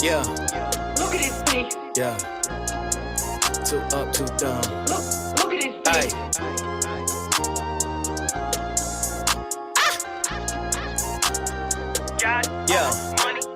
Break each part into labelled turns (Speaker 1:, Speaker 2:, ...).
Speaker 1: Yeah,
Speaker 2: Look at this thing.
Speaker 1: yeah. Too up, too down.
Speaker 2: Look at this thing.
Speaker 1: Yeah,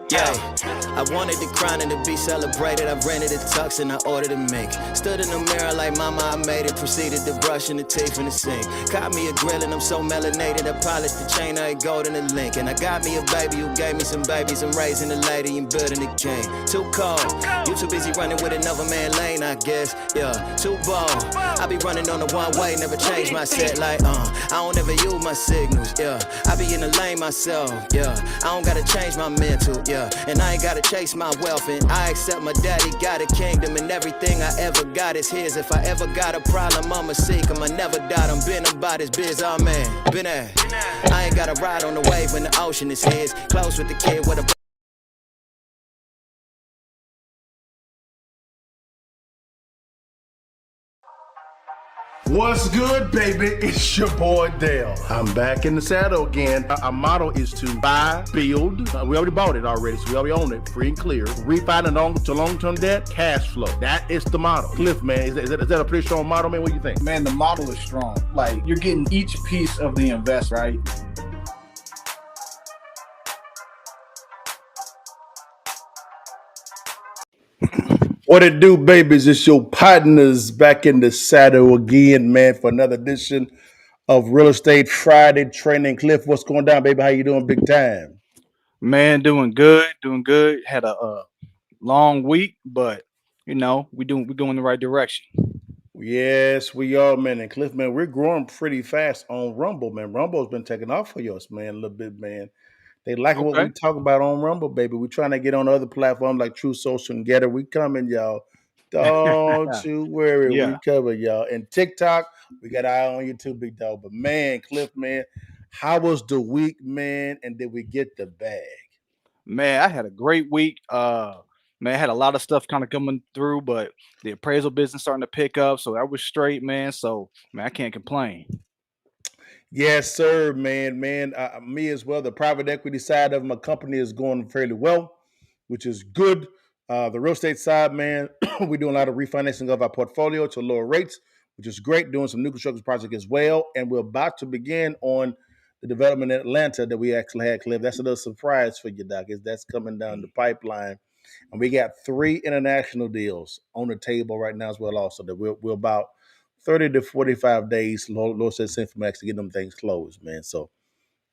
Speaker 1: yeah. I wanted the crown and to be celebrated. I rented a tux and I ordered a mink. Stood in the mirror like mama, I made it. Proceeded to brush in the teeth in the sink. Caught me a grill and I'm so melanated. I polished the chain, I ain't gold in the link. And I got me a baby who gave me some babies. I'm raising a lady and building a king. Too cold. You too busy running with another man lane, I guess. Yeah, too bold. I be running on the one way, never change my set. Like, I don't ever use my signals. Yeah, I be in the lane myself. Yeah, I don't gotta change my mental. Yeah, and I ain't gotta chase my wealth. And I accept my daddy got a kingdom. And everything I ever got is his. If I ever got a problem, I'ma seek him. I never doubt him. Been about his biz, oh man. Been there. I ain't gotta ride on the wave when the ocean is his. Close with the kid with a
Speaker 3: What's good, baby? It's your boy Dale. I'm back in the saddle again. Our motto is to buy, build. We already bought it already, so we already own it, free and clear. Refinance to long-term debt, cash flow. That is the motto. Cliff, man, is that a pretty strong motto, man? What do you think?
Speaker 4: Man, the model is strong. Like, you're getting each piece of the invest, right?
Speaker 3: What it do, babies? It's your partners back in the saddle again, man, for another edition of Real Estate Friday Training. Cliff, what's going down, baby? How you doing, big time?
Speaker 4: Man, doing good, doing good. Had a long week, but we going in the right direction.
Speaker 3: Yes, we are, man. And Cliff, man, we're growing pretty fast on Rumble, man. Rumble's been taking off for us, man, a little bit, man. They like what
Speaker 4: Okay.
Speaker 3: we talk about on Rumble, baby. We're trying to get on other platforms like True Social and Getter. We coming, y'all. Don't you worry. We
Speaker 4: Yeah.
Speaker 3: cover, y'all. And TikTok, we got our eye on you too, big dog. But man, Cliff, man, how was the week, man? And did we get the bag?
Speaker 4: Man, I had a great week. Man, I had a lot of stuff kind of coming through, but the appraisal business starting to pick up, so that was straight, man. So, man, I can't complain.
Speaker 3: Yes, sir, man. Me as well. The private equity side of my company is going fairly well, which is good. The real estate side, man, we're doing a lot of refinancing of our portfolio to lower rates, which is great. Doing some new construction project as well, and we're about to begin on the development in Atlanta that we actually had, Cliff. That's a little surprise for you, Doc. That's coming down the pipeline, and we got 3 international deals on the table right now as well. Also, that we're about 30 to 45 days, Lord says, sent from X to get them things closed, man. So,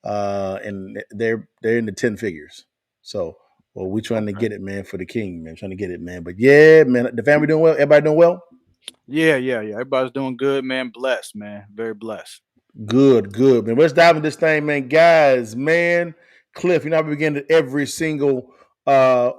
Speaker 3: and they're in the 10 figures. So, well, we trying to
Speaker 4: Okay.
Speaker 3: get it, man, for the king, man. Trying to get it, man. But yeah, man, the family doing well. Everybody doing well.
Speaker 4: Yeah. Everybody's doing good, man. Blessed, man. Very blessed.
Speaker 3: Good, man. Let's dive into this thing, man. Guys, man, Cliff, you know, I begin to every single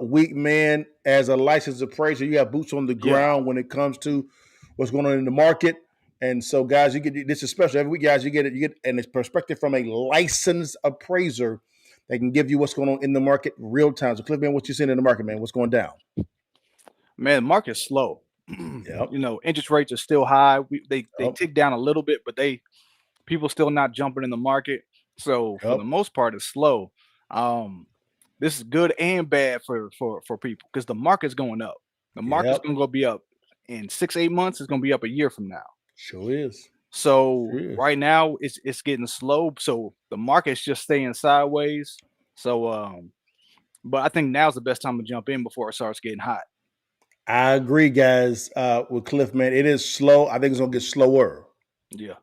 Speaker 3: week, man, as a licensed appraiser, you have boots on the
Speaker 4: Yeah.
Speaker 3: ground when it comes to what's going on in the market. And so, guys, you get this is special. Every week, guys, you get and it's perspective from a licensed appraiser that can give you what's going on in the market real time. So, Cliff, man, what you seeing in the market, man? What's going down?
Speaker 4: Man, the market's slow.
Speaker 3: Yep.
Speaker 4: Interest rates are still high. They
Speaker 3: Yep.
Speaker 4: tick down a little bit, but people still not jumping in the market. So for
Speaker 3: Yep.
Speaker 4: the most part, it's slow. Um, this is good and bad for people because the market's going up. The market's
Speaker 3: Yep.
Speaker 4: going to go be up in 6-8 months. It's going to be up a year from now.
Speaker 3: Sure is.
Speaker 4: So
Speaker 3: Sure is.
Speaker 4: right now it's getting slow. So the market's just staying sideways. So but I think now's the best time to jump in before it starts getting hot.
Speaker 3: I agree, guys, with Cliff, man. It is slow. I think it's going to get slower.
Speaker 4: Yeah.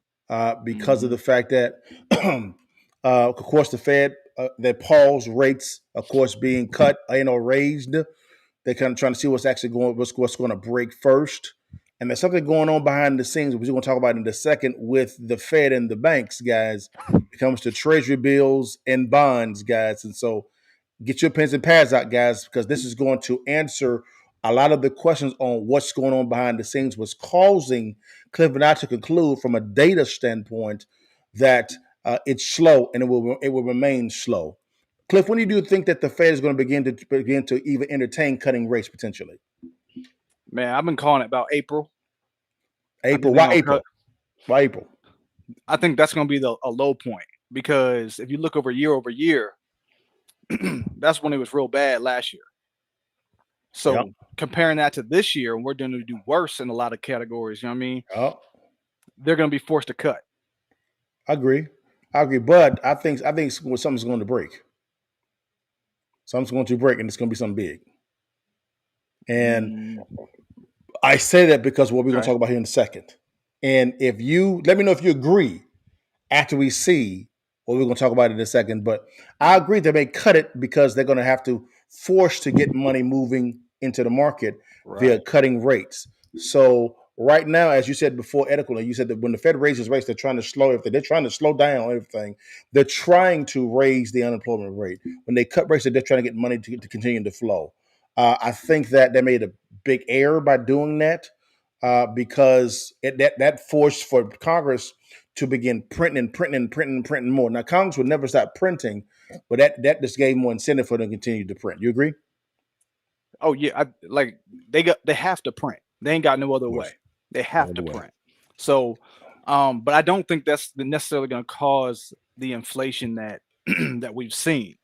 Speaker 3: Because of the fact that, of course, the Fed, their pause rates, of course, being cut, raised. They're kind of trying to see what's actually what's going to break first. And there's something going on behind the scenes, which we're going to talk about in a second with the Fed and the banks, guys. It comes to treasury bills and bonds, guys. And so get your pens and pads out, guys, because this is going to answer a lot of the questions on what's going on behind the scenes, what's causing Cliff and I to conclude from a data standpoint that it's slow and it will remain slow. Cliff, when do you think that the Fed is going to begin to even entertain cutting rates potentially?
Speaker 4: Man, I've been calling it about April. I
Speaker 3: April?
Speaker 4: think they're
Speaker 3: Why
Speaker 4: gonna
Speaker 3: April?
Speaker 4: cut.
Speaker 3: Why April?
Speaker 4: I think that's going to be a low point because if you look over year, that's when it was real bad last year. So comparing that to this year, we're going to do worse in a lot of categories. You know what I mean?
Speaker 3: Yeah,
Speaker 4: They're going to be forced to cut.
Speaker 3: I agree. But I think something's going to break. Something's going to break, and it's going to be something big. And
Speaker 4: Mm,
Speaker 3: I say that because what we're going to
Speaker 4: okay.
Speaker 3: talk about here in a second. And if you let me know if you agree after we see what we're going to talk about in a second. But I agree they may cut it because they're going to have to force to get money moving into the market via
Speaker 4: Right.
Speaker 3: cutting rates. So right now, as you said before, adequately, you said that when the Fed raises rates, they're trying to slow everything. They're trying to slow down everything. They're trying to raise the unemployment rate. When they cut rates, they're just trying to get money to continue to flow. I think that they made a big error by doing that because that forced for Congress to begin printing more. Now, Congress would never stop printing, but that just gave more incentive for them to continue to print. You agree?
Speaker 4: Oh yeah, they have to print. They ain't got no other
Speaker 3: Of
Speaker 4: way.
Speaker 3: course.
Speaker 4: They
Speaker 3: No
Speaker 4: have
Speaker 3: other
Speaker 4: to
Speaker 3: way.
Speaker 4: print. So, but I don't think that's necessarily going to cause the inflation that that we've seen.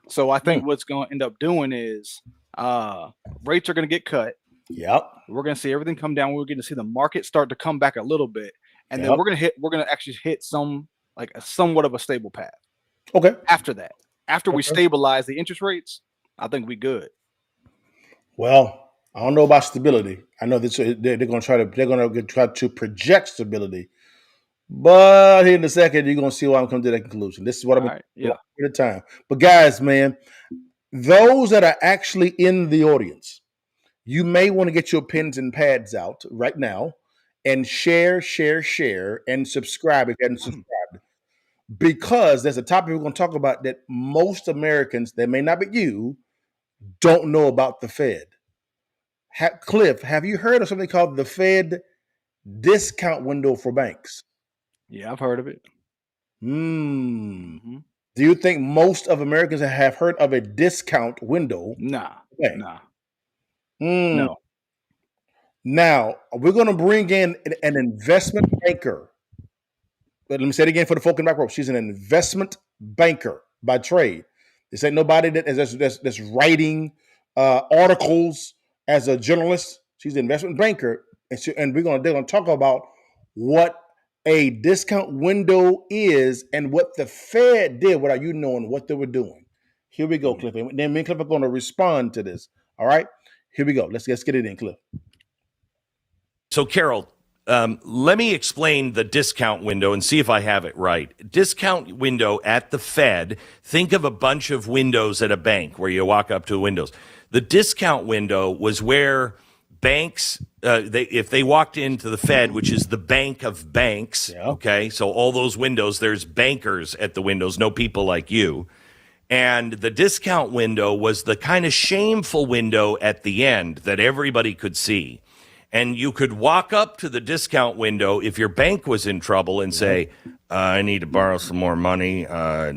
Speaker 4: So I
Speaker 3: Hmm.
Speaker 4: think what's going to end up doing is rates are going to get cut.
Speaker 3: Yep.
Speaker 4: We're going to see everything come down. We're going to see the market start to come back a little bit, and then
Speaker 3: Yep.
Speaker 4: we're going to actually hit some like a somewhat of a stable path
Speaker 3: Okay.
Speaker 4: after that. After we
Speaker 3: Okay.
Speaker 4: stabilize the interest rates, I think we good.
Speaker 3: Well, I don't know about stability. I know that they're going to try to project stability, but here in a second you're going to see why I'm coming to that conclusion. This is what I'm
Speaker 4: All
Speaker 3: going
Speaker 4: right.
Speaker 3: to do
Speaker 4: Yeah.
Speaker 3: at a time. But guys, man, those that are actually in the audience, you may want to get your pens and pads out right now and share, and subscribe if you hadn't subscribed. Because there's a topic we're going to talk about that most Americans, that may not be you, don't know about the Fed. Cliff, have you heard of something called the Fed discount window for banks?
Speaker 4: Yeah, I've heard of it.
Speaker 3: Hmm.
Speaker 4: Hmm.
Speaker 3: Do you think most of Americans have heard of a discount window
Speaker 4: Nah,
Speaker 3: for bank?
Speaker 4: nah,
Speaker 3: Hmm.
Speaker 4: no.
Speaker 3: Now, we're going to bring in an investment banker. But let me say it again for the folk in the back row. She's an investment banker by trade. This ain't nobody that's writing articles as a journalist. She's an investment banker, and they're gonna talk about what a discount window is and what the Fed did without you knowing what they were doing. Here we go, Cliff. And then me and Cliff are going to respond to this. All right, here we go. Let's get it in, Cliff.
Speaker 5: So, Carol, let me explain the discount window and see if I have it right. Discount window at the Fed, think of a bunch of windows at a bank where you walk up to windows. The discount window was where banks, if they walked into the Fed, which is the bank of banks,
Speaker 3: Yeah.
Speaker 5: okay, so all those windows, there's bankers at the windows, no people like you. And the discount window was the kind of shameful window at the end that everybody could see. And you could walk up to the discount window if your bank was in trouble and say, I need to borrow some more money. I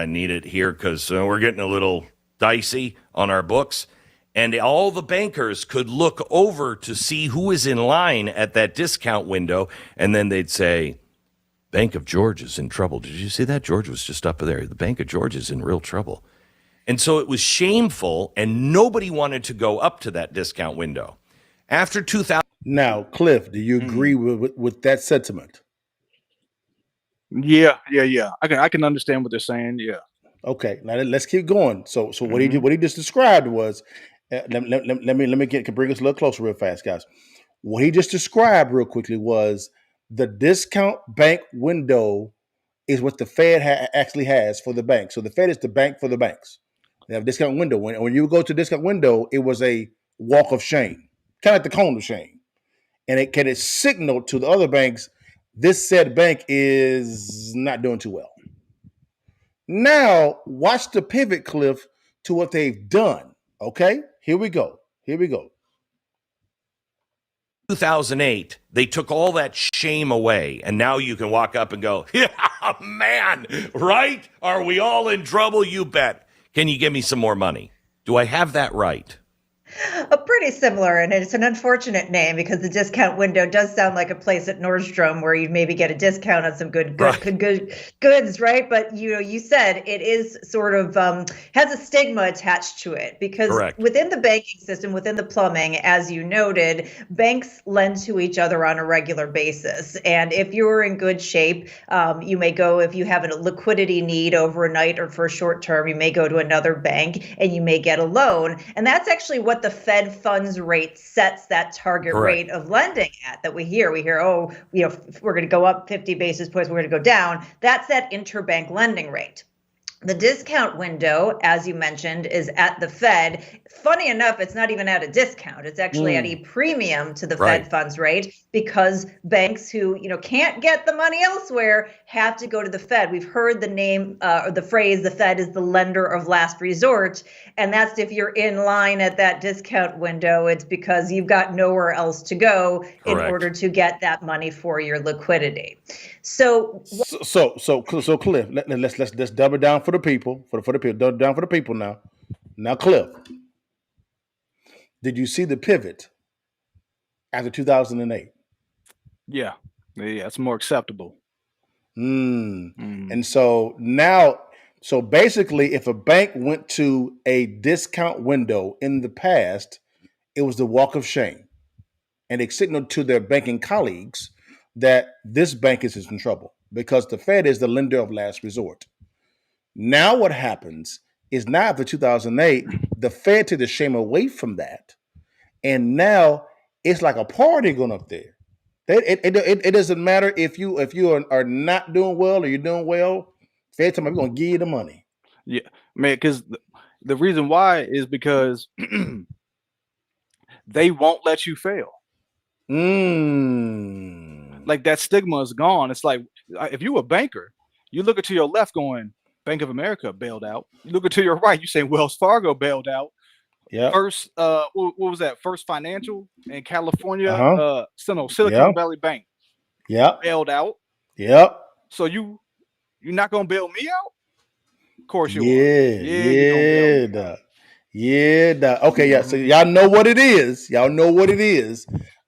Speaker 5: need it here because we're getting a little dicey on our books. And all the bankers could look over to see who is in line at that discount window. And then they'd say, Bank of George is in trouble. Did you see that? George was just up there. The Bank of George is in real trouble. And so it was shameful, and nobody wanted to go up to that discount window. After 2000.
Speaker 3: Now, Cliff, do you agree with that sentiment?
Speaker 4: Yeah, yeah, yeah. I can understand what they're saying. Yeah.
Speaker 3: Okay, now let's keep going. So what he
Speaker 4: Hmm.
Speaker 3: did, what he just described was, let me bring us a little closer real fast, guys. What he just described real quickly was the discount bank window is what the Fed actually has for the bank. So the Fed is the bank for the banks. They have a discount window. When you go to discount window, it was a walk of shame, kind of like the cone of shame, and it signal to the other banks this said bank is not doing too well. Now, watch the pivot, Cliff, to what they've done. Okay, here we go.
Speaker 5: 2008, they took all that shame away, and now you can walk up and go, yeah, man, right? Are we all in trouble? You bet. Can you give me some more money? Do I have that right?
Speaker 6: Pretty similar, and it's an unfortunate name because the discount window does sound like a place at Nordstrom where you'd maybe get a discount on some good goods, right? But you said it is sort of has a stigma attached to it because
Speaker 5: Correct.
Speaker 6: within the banking system, within the plumbing, as you noted, banks lend to each other on a regular basis, and if you're in good shape, you may go if you have a liquidity need overnight or for a short term, you may go to another bank and you may get a loan, and that's actually what the Fed funds rate sets that target
Speaker 5: Correct.
Speaker 6: rate of lending at that we hear, oh, we're going to go up 50 basis points, we're going to go down. That's that interbank lending rate. The discount window, as you mentioned, is at the Fed. Funny enough, it's not even at a discount. It's actually at a premium to the Fed funds rate because banks who can't get the money elsewhere have to go to the Fed. We've heard the name or the phrase, the Fed is the lender of last resort. And that's if you're in line at that discount window, it's because you've got nowhere else to go in order to get that money for your liquidity. So
Speaker 3: Cliff, let's double down for the people, for the people, double down for the people now. Now, Cliff, did you see the pivot after 2008?
Speaker 4: Yeah, it's more acceptable.
Speaker 3: And so now, so basically, if a bank went to a discount window in the past, it was the walk of shame, and it signaled to their banking colleagues that this bank is in trouble because the Fed is the lender of last resort. Now what happens is now after 2008, the Fed took the shame away from that. And now it's like a party going up there. It doesn't matter if you are not doing well or you're doing well. Fed time, we're going to give you the money.
Speaker 4: Yeah, man, because the reason why is because they won't let you fail. Like that stigma is gone. It's like if you a banker, you look to your left going, Bank of America bailed out. You look to your right, you say Wells Fargo bailed out.
Speaker 3: Yeah.
Speaker 4: First, what was that? First Financial in California, Silicon Valley Bank.
Speaker 3: Yeah.
Speaker 4: Bailed out.
Speaker 3: Yep.
Speaker 4: So you're not gonna bail me out? Of course you are.
Speaker 3: Okay, yeah. So y'all know what it is.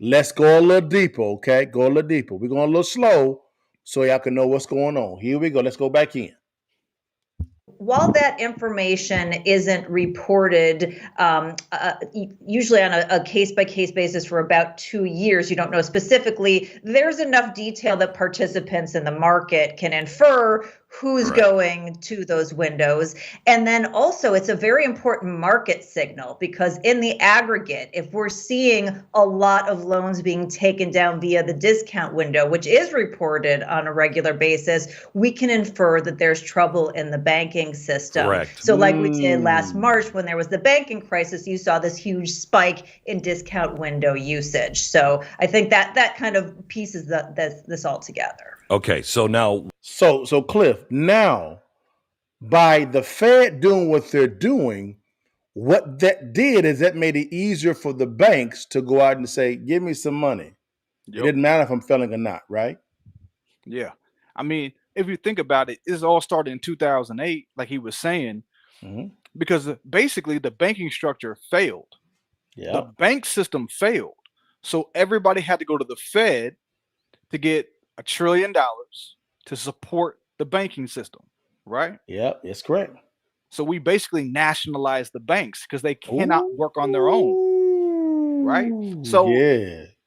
Speaker 3: Let's go a little deeper, okay? Go a little deeper. We're going a little slow so y'all can know what's going on. Here we go. Let's go back in.
Speaker 6: While that information isn't reported, usually on a case-by-case basis for about 2 years, you don't know specifically, there's enough detail that participants in the market can infer who's going to those windows. And then also it's a very important market signal because in the aggregate, if we're seeing a lot of loans being taken down via the discount window, which is reported on a regular basis, we can infer that there's trouble in the banking system.
Speaker 5: Correct.
Speaker 6: So like we did last March when there was the banking crisis, you saw this huge spike in discount window usage. So I think that kind of pieces this all together.
Speaker 5: Okay, so now,
Speaker 3: so Cliff, now by the Fed doing what they're doing, what that did is that made it easier for the banks to go out and say, "Give me some money." It didn't matter if I'm failing or not, right?
Speaker 4: Yeah, I mean, if you think about it, this all started in 2008, like he was saying, because basically the banking structure failed.
Speaker 3: Yeah,
Speaker 4: the bank system failed, so everybody had to go to the Fed to get $1 trillion to support the banking system, right?
Speaker 3: Yeah, that's correct.
Speaker 4: So we basically nationalized the banks because they cannot work on their own, right? So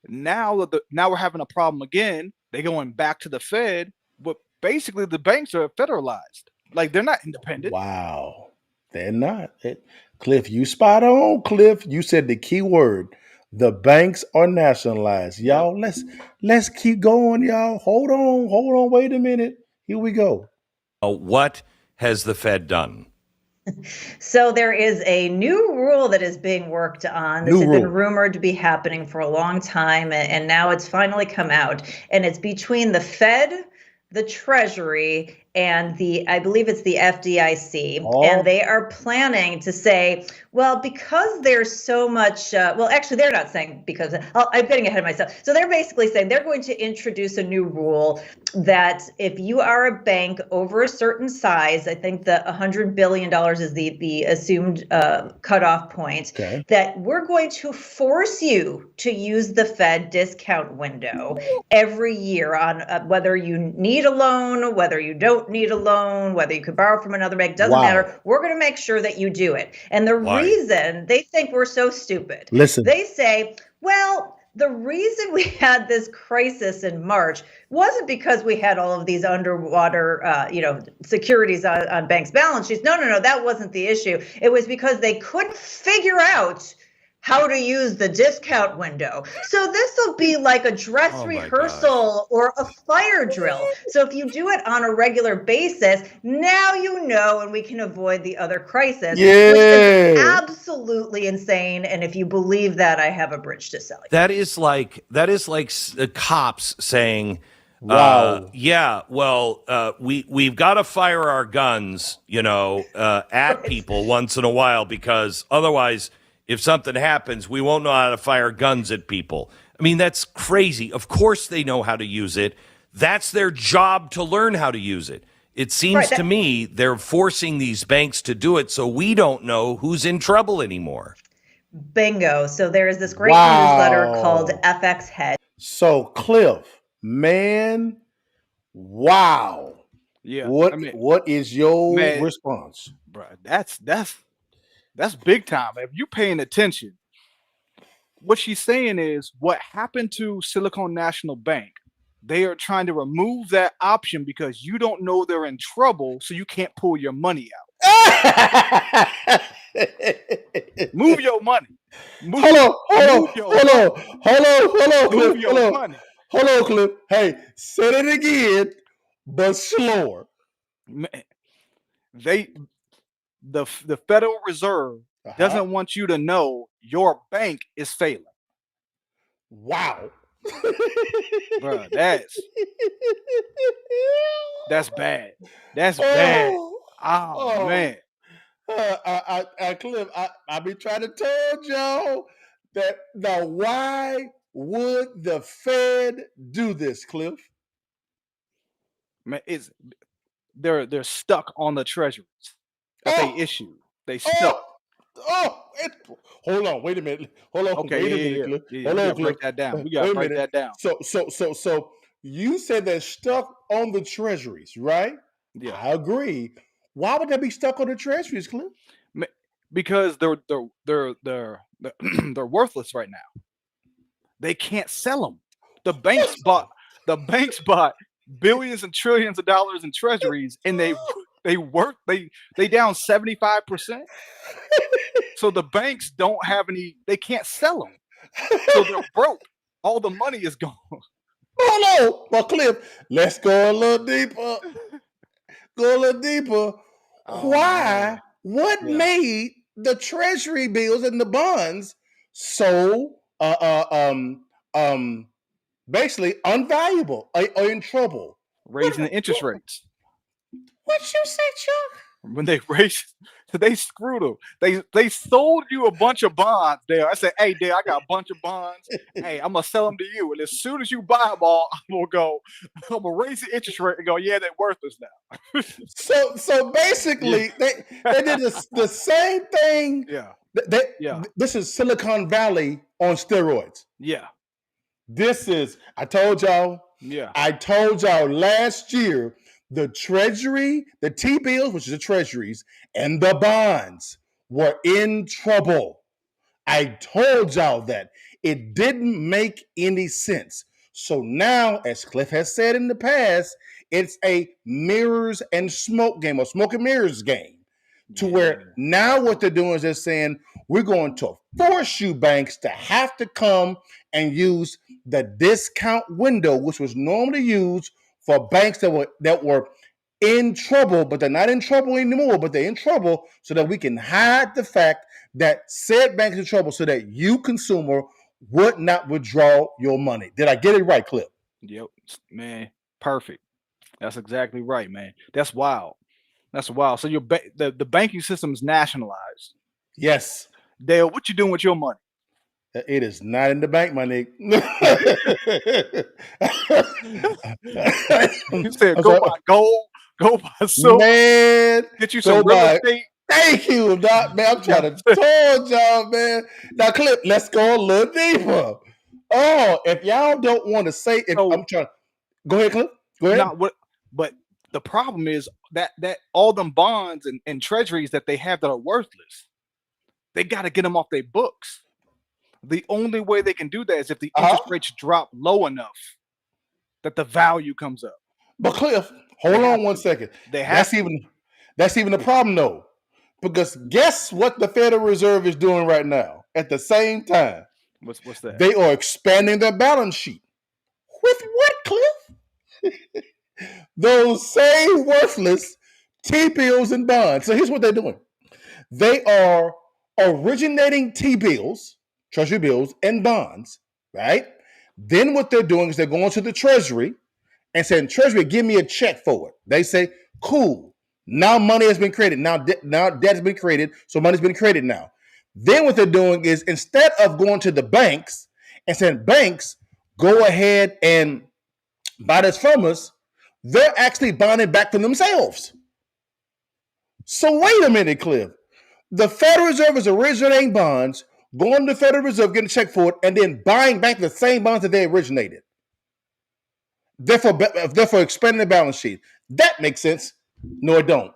Speaker 4: now we're having a problem again. They're going back to the Fed, but basically the banks are federalized. Like they're not independent.
Speaker 3: Wow, they're not. Cliff, you spot on. Cliff, you said the key word. The banks are nationalized. Y'all, let's keep going, y'all. Hold on. Wait a minute. Here we go.
Speaker 5: What has the Fed done?
Speaker 6: So there is a new rule that is being worked on. This has been rumored to be happening for a long time, and now it's finally come out. And it's between the Fed, the Treasury, and I believe it's the FDIC,
Speaker 3: Oh.
Speaker 6: and they are planning to say, well, because there's so much, well, actually, they're not saying because, I'm getting ahead of myself. So they're basically saying they're going to introduce a new rule that if you are a bank over a certain size, I think the $100 billion is the assumed cutoff point,
Speaker 3: Okay.
Speaker 6: that we're going to force you to use the Fed discount window every year on whether you need a loan, whether you don't need a loan, whether you could borrow from another bank, doesn't
Speaker 3: Wow.
Speaker 6: matter. We're going to make sure that you do it. And the
Speaker 5: Why?
Speaker 6: reason they think we're so stupid,
Speaker 3: Listen.
Speaker 6: they say, well, the reason we had this crisis in March wasn't because we had all of these underwater, securities on banks' balance sheets. No, that wasn't the issue. It was because they couldn't figure out how to use the discount window. So this will be like a dress
Speaker 5: Oh my
Speaker 6: rehearsal or a fire drill. So if you do it on a regular basis, now you know, and we can avoid the other crisis, which is
Speaker 3: Yeah.
Speaker 6: absolutely insane. And if you believe that, I have a bridge to sell you.
Speaker 5: That is like the cops saying,
Speaker 3: Wow.
Speaker 5: yeah, well, we've got to fire our guns, at people once in a while, because otherwise, if something happens, we won't know how to fire guns at people. I mean, that's crazy. Of course they know how to use it. That's their job, to learn how to use it. It seems to me they're forcing these banks to do it so we don't know who's in trouble anymore.
Speaker 6: Bingo. So there is this great
Speaker 3: Wow.
Speaker 6: newsletter called FX Hedge.
Speaker 3: So Cliff, man, wow.
Speaker 4: Yeah.
Speaker 3: What is your response?
Speaker 4: Bro, that's big time. If you're paying attention, what she's saying is what happened to Silicon National Bank. They are trying to remove that option because you don't know they're in trouble, so you can't pull your money out. Move your money.
Speaker 3: Hold on, Cliff. Hey, say it again, but slower.
Speaker 4: The Federal Reserve doesn't want you to know your bank is failing.
Speaker 3: Wow.
Speaker 4: Bro, that's bad. That's bad. Oh man.
Speaker 3: Cliff, I be trying to tell y'all that now why would the Fed do this, Cliff?
Speaker 4: Man, they're stuck on the treasuries that they issued. They stuck.
Speaker 3: Hold on, wait a minute. Hold on,
Speaker 4: okay,
Speaker 3: wait a minute, Cliff. Hold on, Cliff.
Speaker 4: Break that down. We gotta break that down.
Speaker 3: So you said they're stuck on the treasuries, right?
Speaker 4: Yeah,
Speaker 3: I agree. Why would they be stuck on the treasuries, Cliff?
Speaker 4: because they're they're worthless right now. They can't sell them. The banks bought billions and trillions of dollars in treasuries, and they down 75%. So the banks don't have any. They can't sell them. So they're broke. All the money is gone.
Speaker 3: Oh no, well, Cliff, let's go a little deeper. Why?
Speaker 4: Man.
Speaker 3: What made the treasury bills and the bonds so basically unvaluable or in trouble?
Speaker 4: Raising the interest rates.
Speaker 3: What you say, Chuck?
Speaker 4: When they raised, they screwed them. They sold you a bunch of bonds there. I said, hey, Dale, I got a bunch of bonds. Hey, I'm going to sell them to you. And as soon as you buy them all, I'm going to raise the interest rate and go, yeah, they're worthless now.
Speaker 3: So basically, they did the same thing.
Speaker 4: Yeah.
Speaker 3: This is Silicon Valley on steroids.
Speaker 4: Yeah.
Speaker 3: I told y'all.
Speaker 4: Yeah.
Speaker 3: I told y'all last year, the treasury, the T-bills, which is the treasuries, and the bonds were in trouble. I told y'all that. It didn't make any sense. So now, as Cliff has said in the past, it's a mirrors and smoke game, or smoke and mirrors game. To where now what they're doing is they're saying, we're going to force you banks to have to come and use the discount window, which was normally used for banks that were in trouble, but they're not in trouble anymore, but they're in trouble so that we can hide the fact that said bank is in trouble so that you, consumer, would not withdraw your money. Did I get it right, Cliff?
Speaker 4: Yep, man, perfect. That's exactly right, man. That's wild. That's wild. So the banking system is nationalized.
Speaker 3: Yes.
Speaker 4: Dale, what you doing with your money?
Speaker 3: It is not in the bank, my nigga.
Speaker 4: You said
Speaker 3: I'm
Speaker 4: go
Speaker 3: sorry.
Speaker 4: buy gold, go buy silver,
Speaker 3: Man,
Speaker 4: get you some
Speaker 3: go
Speaker 4: real
Speaker 3: by.
Speaker 4: estate.
Speaker 3: Thank you, Doc. Man, I'm trying to told y'all, man. Now, Clip, let's go a little deeper. Oh, if y'all don't want to say, if
Speaker 4: So
Speaker 3: I'm trying, go ahead, Clip. Go ahead.
Speaker 4: not what, but the problem is that all them bonds and treasuries that they have that are worthless, they got to get them off their books. The only way they can do that is if the interest
Speaker 3: Uh-huh.
Speaker 4: rates drop low enough that the value comes up.
Speaker 3: But Cliff, hold
Speaker 4: They have
Speaker 3: on one
Speaker 4: to.
Speaker 3: second.
Speaker 4: They have
Speaker 3: That's
Speaker 4: to.
Speaker 3: even that's even the problem though. Because guess what the Federal Reserve is doing right now? At the same time,
Speaker 4: What's that?
Speaker 3: they are expanding their balance sheet. With what, Cliff? Those same worthless T-bills and bonds. So here's what they're doing. They are originating T-bills, treasury bills, and bonds, right? Then what they're doing is they're going to the Treasury and saying, Treasury, give me a check for it. They say, cool. Now money has been created. Now debt has been created. So money's been created now. Then what they're doing is instead of going to the banks and saying, banks, go ahead and buy this from us, they're actually buying it back from themselves. So wait a minute, Cliff. The Federal Reserve is originating bonds, going to the Federal Reserve, getting a check for it, and then buying back the same bonds that they originated. Therefore expanding the balance sheet. That makes sense. No, it don't.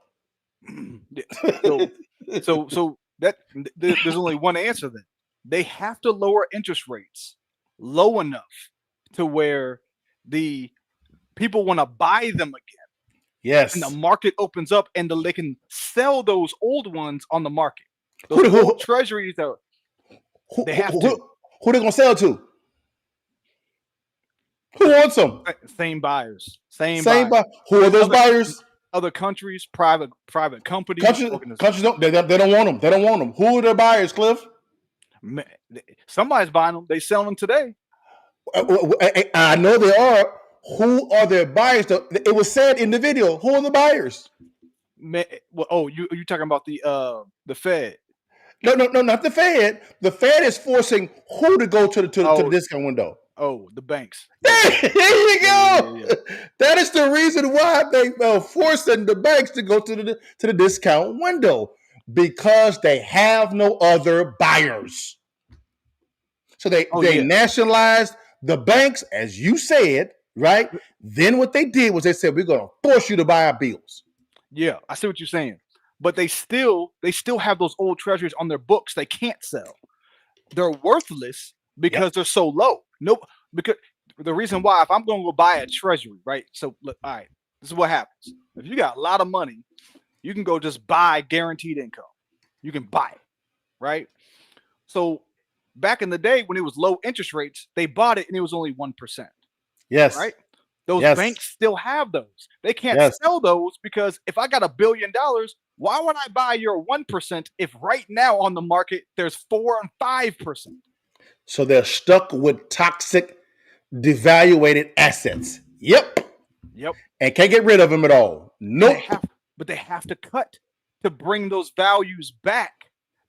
Speaker 4: So that there's only one answer then. They have to lower interest rates low enough to where the people want to buy them again, and the
Speaker 3: Yes.
Speaker 4: market opens up, and they can sell those old ones on the market.
Speaker 3: Who,
Speaker 4: Those
Speaker 3: who,
Speaker 4: old treasuries that
Speaker 3: who,
Speaker 4: they
Speaker 3: who,
Speaker 4: have to.
Speaker 3: who they gonna sell to? Who wants them?
Speaker 4: Same buyers, same
Speaker 3: Same
Speaker 4: buyers.
Speaker 3: buy. Who are those
Speaker 4: Other
Speaker 3: buyers?
Speaker 4: other countries, private companies,
Speaker 3: Countries,
Speaker 4: organizations.
Speaker 3: countries don't. They don't want them. They don't want them. Who are their buyers, Cliff?
Speaker 4: Somebody's buying them. They selling them today.
Speaker 3: I know they are. Who are their buyers? It was said in the video. Who are the buyers?
Speaker 4: Oh, you talking about the Fed?
Speaker 3: No, not the Fed. The Fed is forcing who to go to the
Speaker 4: Oh,
Speaker 3: discount window.
Speaker 4: the banks.
Speaker 3: There you go.
Speaker 4: Yeah.
Speaker 3: That is the reason why they forcing the banks to go to the discount window because they have no other buyers. So
Speaker 4: Oh
Speaker 3: they
Speaker 4: yeah,
Speaker 3: nationalized the banks, as you said, right? Then what they did was they said we're going to force you to buy our bills.
Speaker 4: yeah. I see what you're saying, but they still have those old treasuries on their books. They can't sell. They're worthless because
Speaker 3: Yep.
Speaker 4: they're so low. No, because the reason why, if I'm going to go buy a treasury, right? So look, all right, this is what happens. If you got a lot of money, you can go just buy guaranteed income. You can buy it, right? So back in the day when it was low interest rates, they bought it and it was only 1%,
Speaker 3: Yes.
Speaker 4: right? Those
Speaker 3: Yes.
Speaker 4: banks still have those. They can't
Speaker 3: Yes.
Speaker 4: sell those because if I got $1 billion, why would I buy your 1% if right now on the market there's 4 and 5%?
Speaker 3: So they're stuck with toxic, devaluated assets. Yep.
Speaker 4: Yep.
Speaker 3: And can't get rid of them at all.
Speaker 4: And
Speaker 3: Nope.
Speaker 4: they have to cut to bring those values back.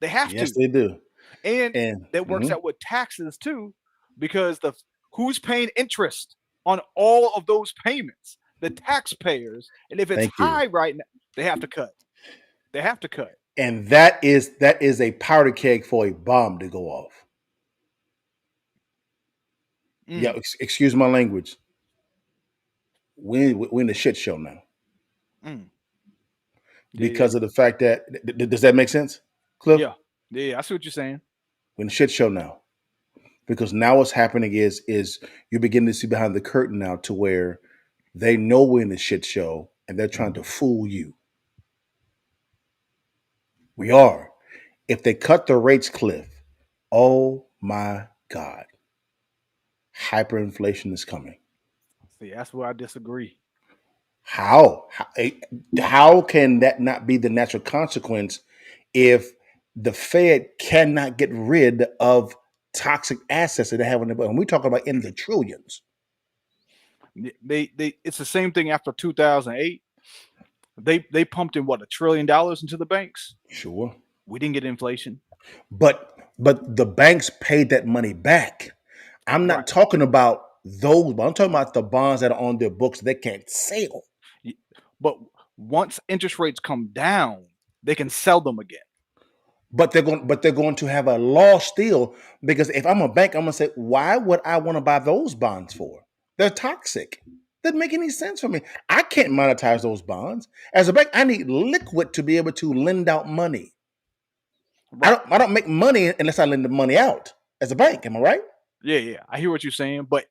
Speaker 4: They have
Speaker 3: Yes,
Speaker 4: to.
Speaker 3: they do.
Speaker 4: And
Speaker 3: And
Speaker 4: that works out with taxes too, because who's paying interest on all of those payments? The taxpayers. And if it's
Speaker 3: thank you.
Speaker 4: high right now, they have to cut. They have to cut.
Speaker 3: And that is a powder keg for a bomb to go off. Yeah, excuse my language. We're in the shit show now
Speaker 4: Mm.
Speaker 3: because of the fact that does that make sense, Cliff?
Speaker 4: Yeah. I see what you're saying.
Speaker 3: We're in the shit show now because now what's happening is you begin to see behind the curtain now to where they know we're in the shit show and they're trying to fool you. We are. If they cut the rates, Cliff, oh my God, hyperinflation is coming.
Speaker 4: See, that's where I disagree.
Speaker 3: How can that not be the natural consequence if the Fed cannot get rid of toxic assets that they have on their book? And we talk about in the trillions.
Speaker 4: They it's the same thing after 2008. They pumped in what, $1 trillion into the banks.
Speaker 3: Sure.
Speaker 4: We didn't get inflation.
Speaker 3: But the banks paid that money back. I'm
Speaker 4: Right.
Speaker 3: not talking about those, but I'm talking about the bonds that are on their books they can't sell.
Speaker 4: But once interest rates come down, they can sell them again.
Speaker 3: But they're going to have a loss still, because if I'm a bank, I'm gonna say, why would I want to buy those bonds for? They're toxic. Doesn't make any sense for me. I can't monetize those bonds. As a bank, I need liquid to be able to lend out money.
Speaker 4: Right.
Speaker 3: I don't make money unless I lend the money out as a bank. Am I right?
Speaker 4: Yeah. I hear what you're saying, but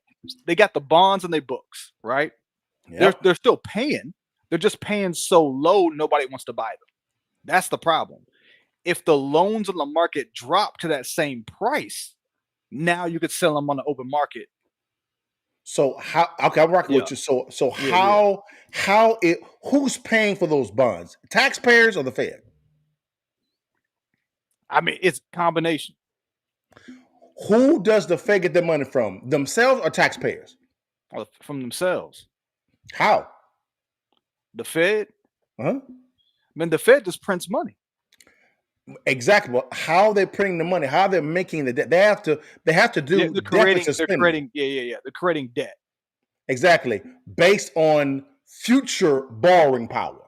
Speaker 4: they got the bonds in their books, right?
Speaker 3: Yep.
Speaker 4: They're still paying. They're just paying so low nobody wants to buy them. That's the problem. If the loans on the market drop to that same price, now you could sell them on the open market.
Speaker 3: So how? Okay, I'm rocking
Speaker 4: Yeah.
Speaker 3: with you. So
Speaker 4: Yeah.
Speaker 3: how it? Who's paying for those bonds? Taxpayers or the Fed?
Speaker 4: I mean, it's a combination.
Speaker 3: Who does the Fed get their money from? Themselves or taxpayers?
Speaker 4: From themselves.
Speaker 3: How?
Speaker 4: The Fed,
Speaker 3: Huh?
Speaker 4: the Fed just prints money.
Speaker 3: Exactly. Well, how they're printing the money? How they're making the debt? They have to do deficit spending.
Speaker 4: They're creating debt.
Speaker 3: Exactly, based on future borrowing power.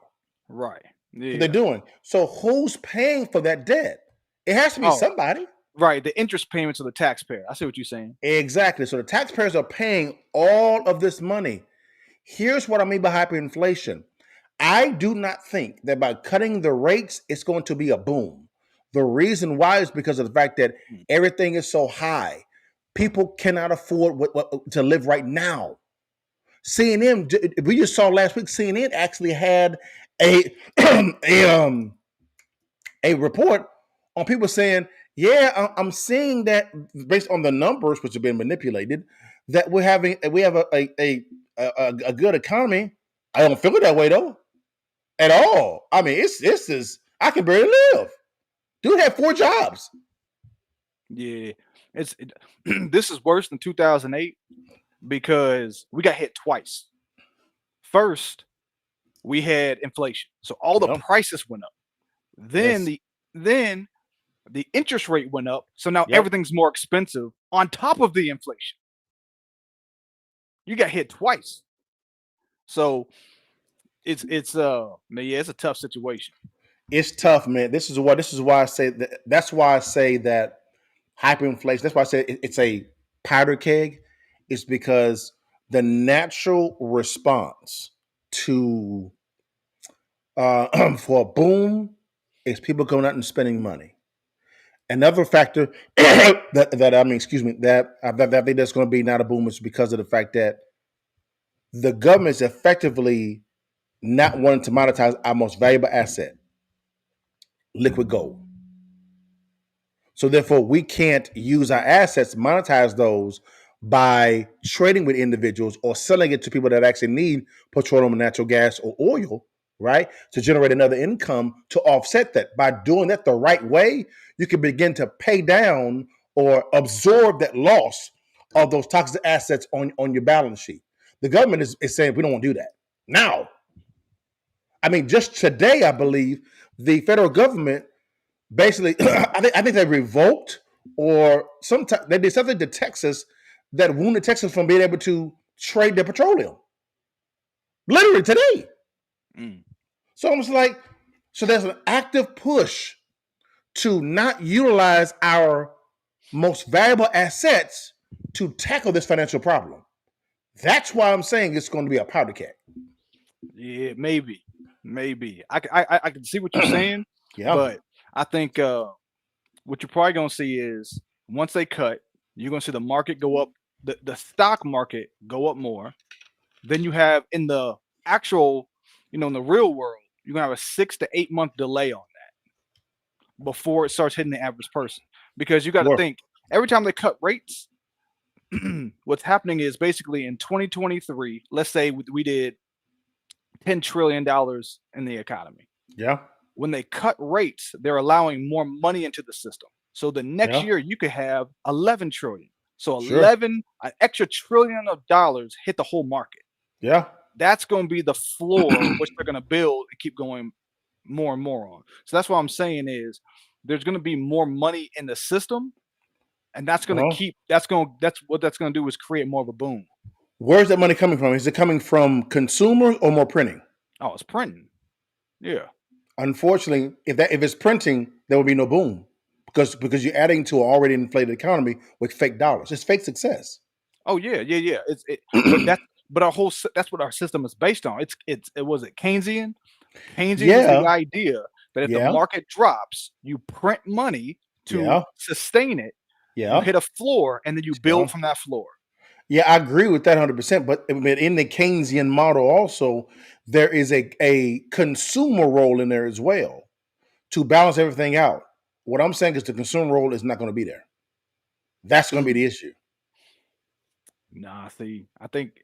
Speaker 4: Right.
Speaker 3: What
Speaker 4: Yeah.
Speaker 3: they're doing. So who's paying for that debt? It has to be somebody.
Speaker 4: Right. The interest payments of the taxpayer. I see what you're saying.
Speaker 3: Exactly. So the taxpayers are paying all of this money. Here's what I mean by hyperinflation. I do not think that by cutting the rates, it's going to be a boom. The reason why is because of the fact that everything is so high. People cannot afford to live right now. CNN, we just saw last week, CNN actually had a a report on people saying, yeah, I'm seeing that based on the numbers which have been manipulated, that we have a good economy. I don't feel it that way though, at all. I mean, this is I can barely live. Dude had 4 jobs.
Speaker 4: Yeah. This is worse than 2008 because we got hit twice. First, we had inflation, so all the
Speaker 3: Yep.
Speaker 4: prices went up. Then
Speaker 3: Yes.
Speaker 4: the interest rate went up, so now
Speaker 3: Yep.
Speaker 4: everything's more expensive on top of the inflation. You got hit twice. So it's it's a tough situation.
Speaker 3: It's tough, man. This is why I say that. That's why I say that hyperinflation. That's why I say it's a powder keg. Is because the natural response to for a boom is people going out and spending money. Another factor that I mean, excuse me, that I think that's going to be not a boom is because of the fact that the government is effectively not wanting to monetize our most valuable asset, liquid gold. So therefore, we can't use our assets, monetize those by trading with individuals or selling it to people that actually need petroleum, natural gas, or oil, right? To generate another income to offset that. By doing that the right way, you can begin to pay down or absorb that loss of those toxic assets on your balance sheet. The government is saying we don't want to do that. Now, I mean, just today, I believe the federal government basically, I think they revoked or sometimes they did something to Texas that wounded Texas from being able to trade their petroleum. Literally today.
Speaker 4: Mm.
Speaker 3: So I'm just like, so there's an active push to not utilize our most valuable assets to tackle this financial problem. That's why I'm saying it's going to be a powder keg.
Speaker 4: Yeah, maybe. I can see what you're saying,
Speaker 3: Yeah.
Speaker 4: but I think what you're probably gonna see is once they cut, you're gonna see the market go up, the stock market go up more. Then you have in the actual, in the real world, you're gonna have a 6 to 8 month delay on that before it starts hitting the average person. Because you got to
Speaker 3: Sure.
Speaker 4: think every time they cut rates, what's happening is basically in 2023, let's say we did $10 trillion in the economy.
Speaker 3: Yeah.
Speaker 4: When they cut rates, they're allowing more money into the system. So the next
Speaker 3: Yeah.
Speaker 4: year you could have 11 trillion. So
Speaker 3: Sure.
Speaker 4: 11, an extra trillion of dollars hit the whole market.
Speaker 3: Yeah.
Speaker 4: That's going to be the floor which they're going to build and keep going more and more on. So that's what I'm saying is there's going to be more money in the system, and that's going to
Speaker 3: Uh-huh.
Speaker 4: keep that's what that's going to do is create more of a boom.
Speaker 3: Where's that money coming from? Is it coming from consumers or more printing?
Speaker 4: Oh, it's printing. Yeah.
Speaker 3: Unfortunately, if it's printing, there will be no boom because you're adding to an already inflated economy with fake dollars. It's fake success.
Speaker 4: Oh yeah, yeah, yeah. But our whole that's what our system is based on. It was it Keynesian. Keynesian is the
Speaker 3: Yeah,
Speaker 4: idea that if the
Speaker 3: yeah,
Speaker 4: market drops, you print money to
Speaker 3: yeah,
Speaker 4: sustain it. You
Speaker 3: yeah,
Speaker 4: hit a floor, and then you
Speaker 3: yeah.
Speaker 4: build from that floor.
Speaker 3: Yeah, I agree with that 100%. But in the Keynesian model, also, there is a consumer role in there as well to balance everything out. What I'm saying is the consumer role is not going to be there. That's going to be
Speaker 4: Mm.
Speaker 3: the issue.
Speaker 4: Nah, see, I think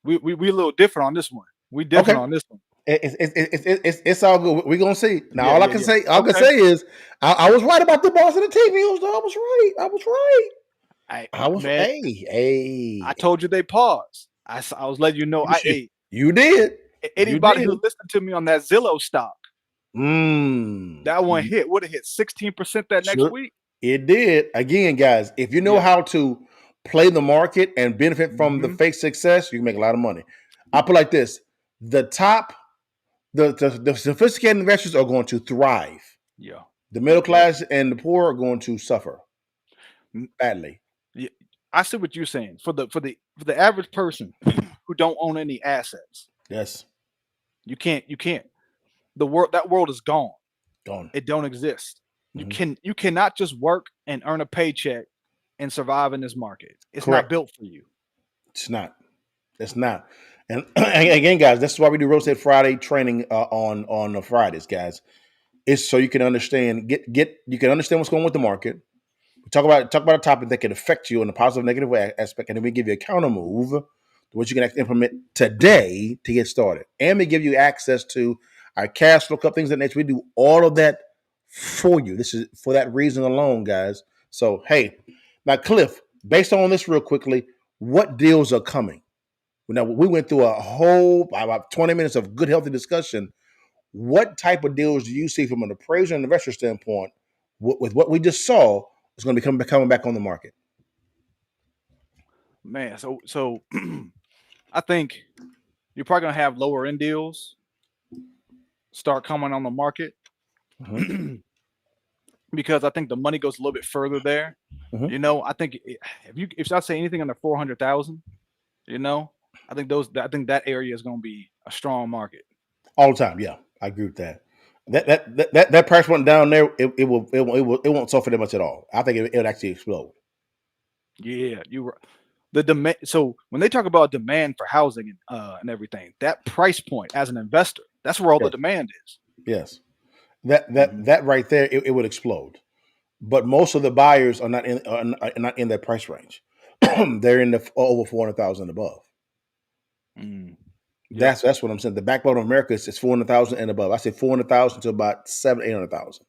Speaker 4: we a little different on this one. We
Speaker 3: Okay.
Speaker 4: different on this one.
Speaker 3: It's all good. We're gonna see. Now
Speaker 4: Yeah,
Speaker 3: all I
Speaker 4: yeah,
Speaker 3: can
Speaker 4: yeah.
Speaker 3: say,
Speaker 4: Okay.
Speaker 3: is I was right about the boss and the TV. I was right. I was right. I was
Speaker 4: Man, I
Speaker 3: hey.
Speaker 4: told you they paused. I was letting you know.
Speaker 3: You did. You
Speaker 4: Anybody who
Speaker 3: did.
Speaker 4: listened to me on that Zillow stock, that one
Speaker 3: You
Speaker 4: hit would have hit 16% that next
Speaker 3: sure
Speaker 4: week.
Speaker 3: it did. Again, guys, if you know
Speaker 4: Yeah.
Speaker 3: how to play the market and benefit from the
Speaker 4: Hmm.
Speaker 3: fake success, you can make a lot of money. I put it like this: the top, the sophisticated investors are going to thrive.
Speaker 4: Yeah.
Speaker 3: The middle
Speaker 4: Yep.
Speaker 3: class and the poor are going to suffer
Speaker 4: Mm,
Speaker 3: badly.
Speaker 4: yeah. I see what you're saying. For the average person who don't own any assets,
Speaker 3: Yes,
Speaker 4: you can't. That world is gone.
Speaker 3: gone.
Speaker 4: It don't exist.
Speaker 3: Mhm.
Speaker 4: You cannot just work and earn a paycheck and survive in this market. It's not
Speaker 3: Correct.
Speaker 4: built for you.
Speaker 3: It's not. It's not. And again, guys, this is why we do Real Estate Friday training on Fridays, guys. It's so you can understand you can understand what's going on with the market. We talk about a topic that can affect you in a positive, negative way aspect, and then we give you a counter move to what you can actually implement today to get started, and we give you access to our cash lookup things of that nature. We do all of that for you. This is for that reason alone, guys. So hey, now Cliff, based on this real quickly, what deals are coming? Now we went through a whole about 20 minutes of good, healthy discussion. What type of deals do you see from an appraiser and investor standpoint with what we just saw is going to be coming back on the market?
Speaker 4: Man, so I think you're probably gonna have lower end deals start coming on the market
Speaker 3: Mhm,
Speaker 4: because I think the money goes a little bit further there.
Speaker 3: mhm.
Speaker 4: I think if I say anything under 400,000, you know, I think that area is gonna be a strong market.
Speaker 3: All the time, yeah, I agree with that. That price went down there. It won't suffer that much at all. I think it would actually explode.
Speaker 4: Yeah, you were the demand. So when they talk about demand for housing and everything, that price point as an investor, that's where all the
Speaker 3: Yes,
Speaker 4: demand is.
Speaker 3: yes. That right there, it would explode. But most of the buyers are not in that price range. They're in the over 400,000 above.
Speaker 4: Mm, yep.
Speaker 3: That's what I'm saying. The backbone of America is 400,000 and above. I say 400,000 to about 800,000.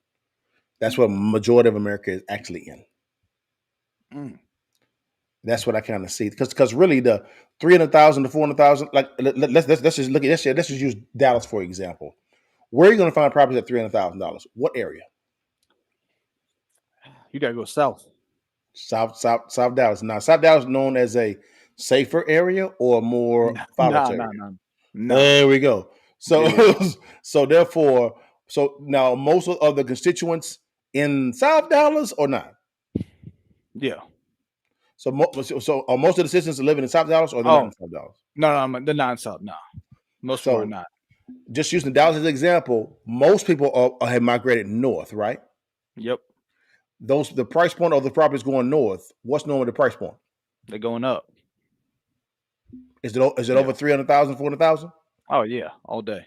Speaker 3: That's what majority of America is actually in.
Speaker 4: Mm,
Speaker 3: That's what I kind of see because really the 300,000 to 400,000. Like let's just look at this. Let's just use Dallas for example. Where are you going to find properties at $300,000? What area?
Speaker 4: you gotta go south.
Speaker 3: South Dallas. Now South Dallas is known as a safer area or more
Speaker 4: Nah,
Speaker 3: volatile
Speaker 4: nah,
Speaker 3: area.
Speaker 4: nah, nah.
Speaker 3: There we go. So
Speaker 4: Yeah,
Speaker 3: so therefore, so now most of the constituents in South Dallas or not.
Speaker 4: yeah.
Speaker 3: So are most of the citizens living in South Dallas or they're not
Speaker 4: Oh
Speaker 3: in South Dallas?
Speaker 4: no, no, they're not in south. No, most people are
Speaker 3: So
Speaker 4: not.
Speaker 3: just using Dallas as an example, most people have migrated north, right?
Speaker 4: Yep,
Speaker 3: The price point of the properties going north. What's normally the price point?
Speaker 4: they're going up.
Speaker 3: Is it
Speaker 4: Yeah.
Speaker 3: over 300,000, 400,000?
Speaker 4: Oh yeah, all day.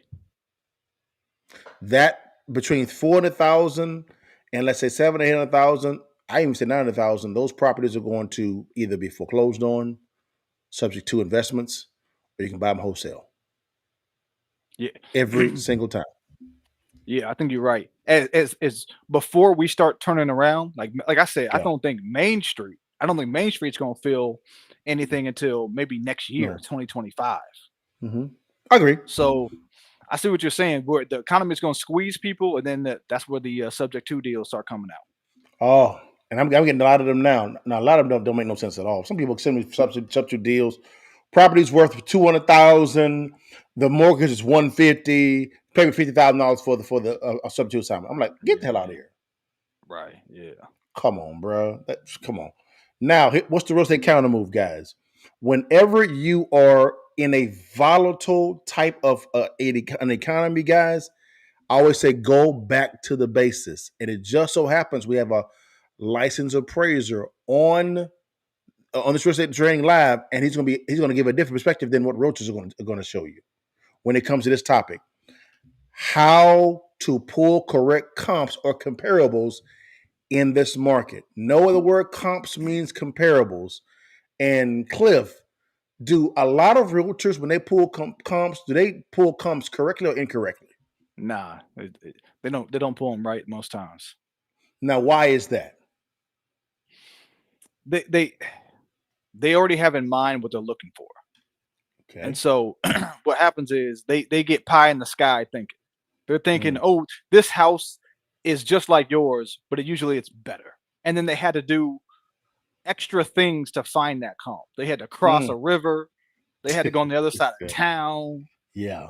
Speaker 3: That between 400,000 and let's say 700,000, I even say 900,000, those properties are going to either be foreclosed on, subject to investments, or you can buy them wholesale
Speaker 4: Yeah.
Speaker 3: every single time.
Speaker 4: Yeah, I think you're right. As before we start turning around, like I said,
Speaker 3: Yeah.
Speaker 4: I don't think Main Street's gonna feel anything until maybe next year,
Speaker 3: No.
Speaker 4: 2025.
Speaker 3: I agree.
Speaker 4: So I see what you're saying. Where the economy is going to squeeze people, and then that's where the subject to deals start coming out.
Speaker 3: Oh, and I'm getting a lot of them now. Now, a lot of them don't make no sense at all. Some people send me substitute deals. Property's worth 200,000. The mortgage is 150. Pay me $50,000 for the substitute assignment. I'm like, get the hell out of here.
Speaker 4: Right. Yeah.
Speaker 3: Come on, bro. Come on. Now, what's the real estate counter move, guys? Whenever you are in a volatile type of an economy, guys, I always say go back to the basis. And it just so happens we have a licensed appraiser on this real estate training live, and he's gonna give a different perspective than what realtors are going to show you when it comes to this topic. How to pull correct comps or comparables in this market. No other word comps means comparables. And Cliff, do a lot of realtors, when they pull comps, do they pull comps correctly or incorrectly?
Speaker 4: Nah, they don't. They don't pull them right most times.
Speaker 3: Now, why is that?
Speaker 4: They already have in mind what they're looking for, and
Speaker 3: Okay.
Speaker 4: so what happens is they get pie in the sky thinking. They're thinking,
Speaker 3: Mm.
Speaker 4: oh, this house is just like yours, but usually it's better. And then they had to do extra things to find that comp. They had to cross
Speaker 3: Mm.
Speaker 4: a river. They had to go on the other side of
Speaker 3: Yeah.
Speaker 4: town.
Speaker 3: Yeah.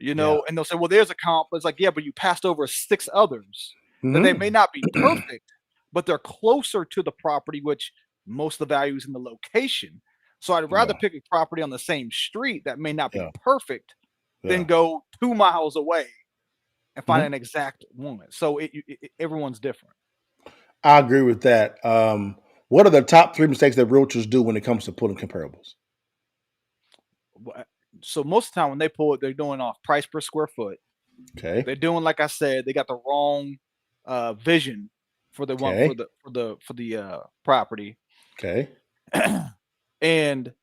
Speaker 4: And they'll say, well, there's a comp. It's like, yeah, but you passed over 6 others that they may
Speaker 3: Mhm.
Speaker 4: not be perfect, but they're closer to the property, which most of the value is in the location. So I'd rather
Speaker 3: Yeah.
Speaker 4: pick a property on the same street that may not be
Speaker 3: Yeah.
Speaker 4: perfect than
Speaker 3: Yeah.
Speaker 4: go 2 miles away and find
Speaker 3: Mhm.
Speaker 4: an exact one. So everyone's different.
Speaker 3: I agree with that. What are the top 3 mistakes that realtors do when it comes to pulling comparables?
Speaker 4: So most of the time when they pull it, they're doing off price per square foot.
Speaker 3: Okay.
Speaker 4: They're doing, like I said, they got the wrong vision for the one
Speaker 3: Okay.
Speaker 4: for the property,
Speaker 3: Okay.
Speaker 4: and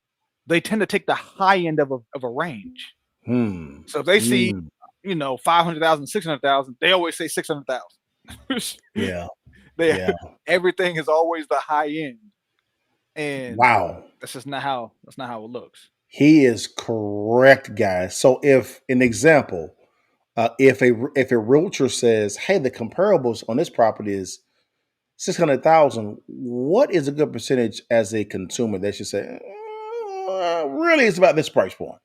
Speaker 4: they tend to take the high end of a range.
Speaker 3: Hmm.
Speaker 4: So if they see,
Speaker 3: Mm.
Speaker 4: 500,000, 600,000, they always say 600,000.
Speaker 3: Yeah.
Speaker 4: They
Speaker 3: Yeah.
Speaker 4: everything is always the high end, and
Speaker 3: Wow.
Speaker 4: that's not how it looks.
Speaker 3: He is correct, guys. So, if an example, if a realtor says, "Hey, the comparables on this property is 600,000," what is a good percentage as a consumer they should say? Really, it's about this price point.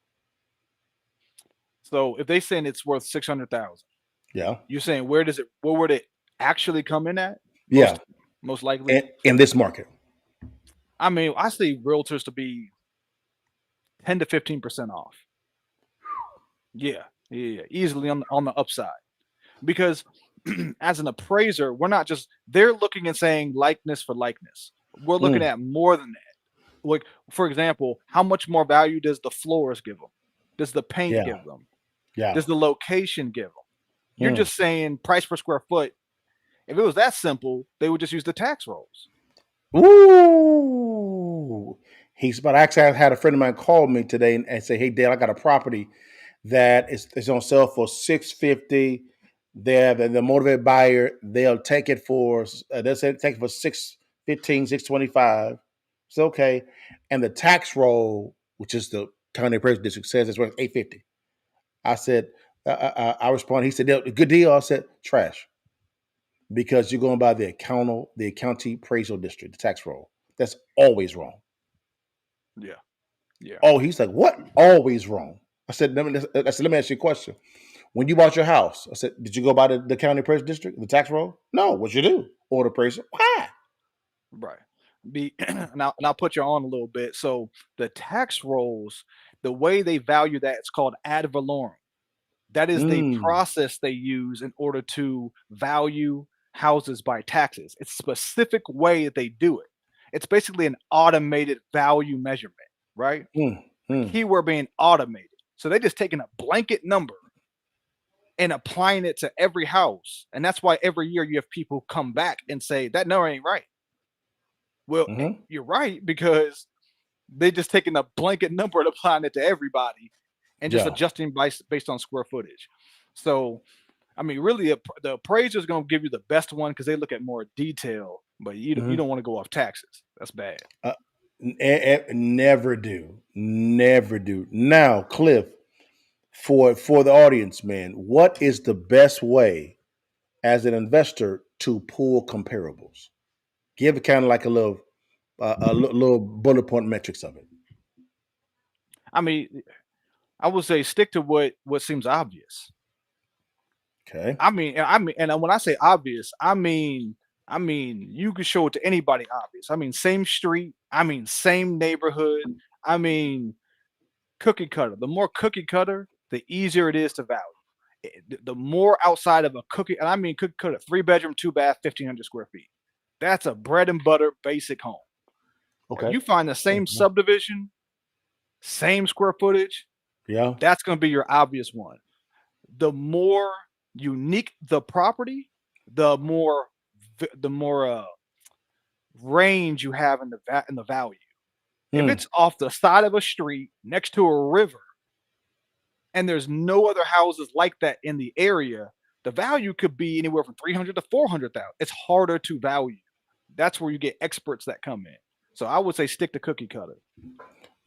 Speaker 4: So if they saying it's worth 600,000,
Speaker 3: Yeah.
Speaker 4: you're saying where would it actually come in at?
Speaker 3: Yeah.
Speaker 4: Most likely.
Speaker 3: In this market.
Speaker 4: I mean, I see realtors to be 10 to 15% off. Yeah, yeah, easily on the upside. Because as an appraiser, we're not just they're looking and saying likeness for likeness. We're looking
Speaker 3: Mm.
Speaker 4: at more than that. Like, for example, how much more value does the floors give them? Does the paint
Speaker 3: Yeah.
Speaker 4: give them?
Speaker 3: Yeah.
Speaker 4: Does the location give them? You're
Speaker 3: Mm.
Speaker 4: just saying price per square foot. If it was that simple, they would just use the tax rolls.
Speaker 3: Ooh. Actually, I had a friend of mine call me today and say, "Hey, Dale, I got a property that is on sale for 650. The motivated buyer, they'll take it for they'll say take it for 615, 625. It's okay. And the tax roll, which is the county appraisal district, says it's worth 850. I said, I responded, he said, good deal. I said, trash. Because you're going by the county appraisal district, the tax roll. That's always wrong.
Speaker 4: Yeah, yeah.
Speaker 3: Oh, he's like, what? Always wrong. I said, let me ask you a question. When you bought your house, I said, did you go by the county appraisal district, the tax roll? No. What you do? Order appraisal. Why?
Speaker 4: Right. And I'll put you on a little bit. So the tax rolls, the way they value that, it's called ad valorem. That is the
Speaker 3: Mm,
Speaker 4: process they use in order to value houses by taxes. It's a specific way that they do it. It's basically an automated value measurement, right?
Speaker 3: mm,
Speaker 4: The
Speaker 3: mm.
Speaker 4: keyword being automated. So they just taking a blanket number and applying it to every house. And that's why every year you have people come back and say that number ain't right. Well,
Speaker 3: Mm-hmm.
Speaker 4: you're right because they just taking a blanket number and applying it to everybody and just
Speaker 3: Yeah.
Speaker 4: adjusting based on square footage. So, I mean, really, the appraiser is going to give you the best one because they look at more detail, but you
Speaker 3: Mm-hmm.
Speaker 4: don't want to go off taxes. That's bad.
Speaker 3: Never do. Never do. Now, Cliff, for the audience, man, what is the best way as an investor to pull comparables? Give it kind of like a little bullet point metrics of it.
Speaker 4: I mean, I would say stick to what seems obvious.
Speaker 3: Okay.
Speaker 4: And when I say obvious, I mean you can show it to anybody obvious. I mean, same street. I mean, same neighborhood. I mean, cookie cutter. The more cookie cutter, the easier it is to value. The more outside of a cookie, and I mean cookie cutter, 3 bedroom, 2 bath, 1,500 square feet. That's a bread and butter basic home. If
Speaker 3: Okay.
Speaker 4: you find the same subdivision, same square footage,
Speaker 3: Yeah.
Speaker 4: that's going to be your obvious one. The more unique the property, the more range you have in the value. If it's off the side of a street next to a river and there's no other houses like that in the area, the value could be anywhere from 300 to 400,000. It's harder to value. That's where you get experts that come in. So I would say stick to cookie cutter.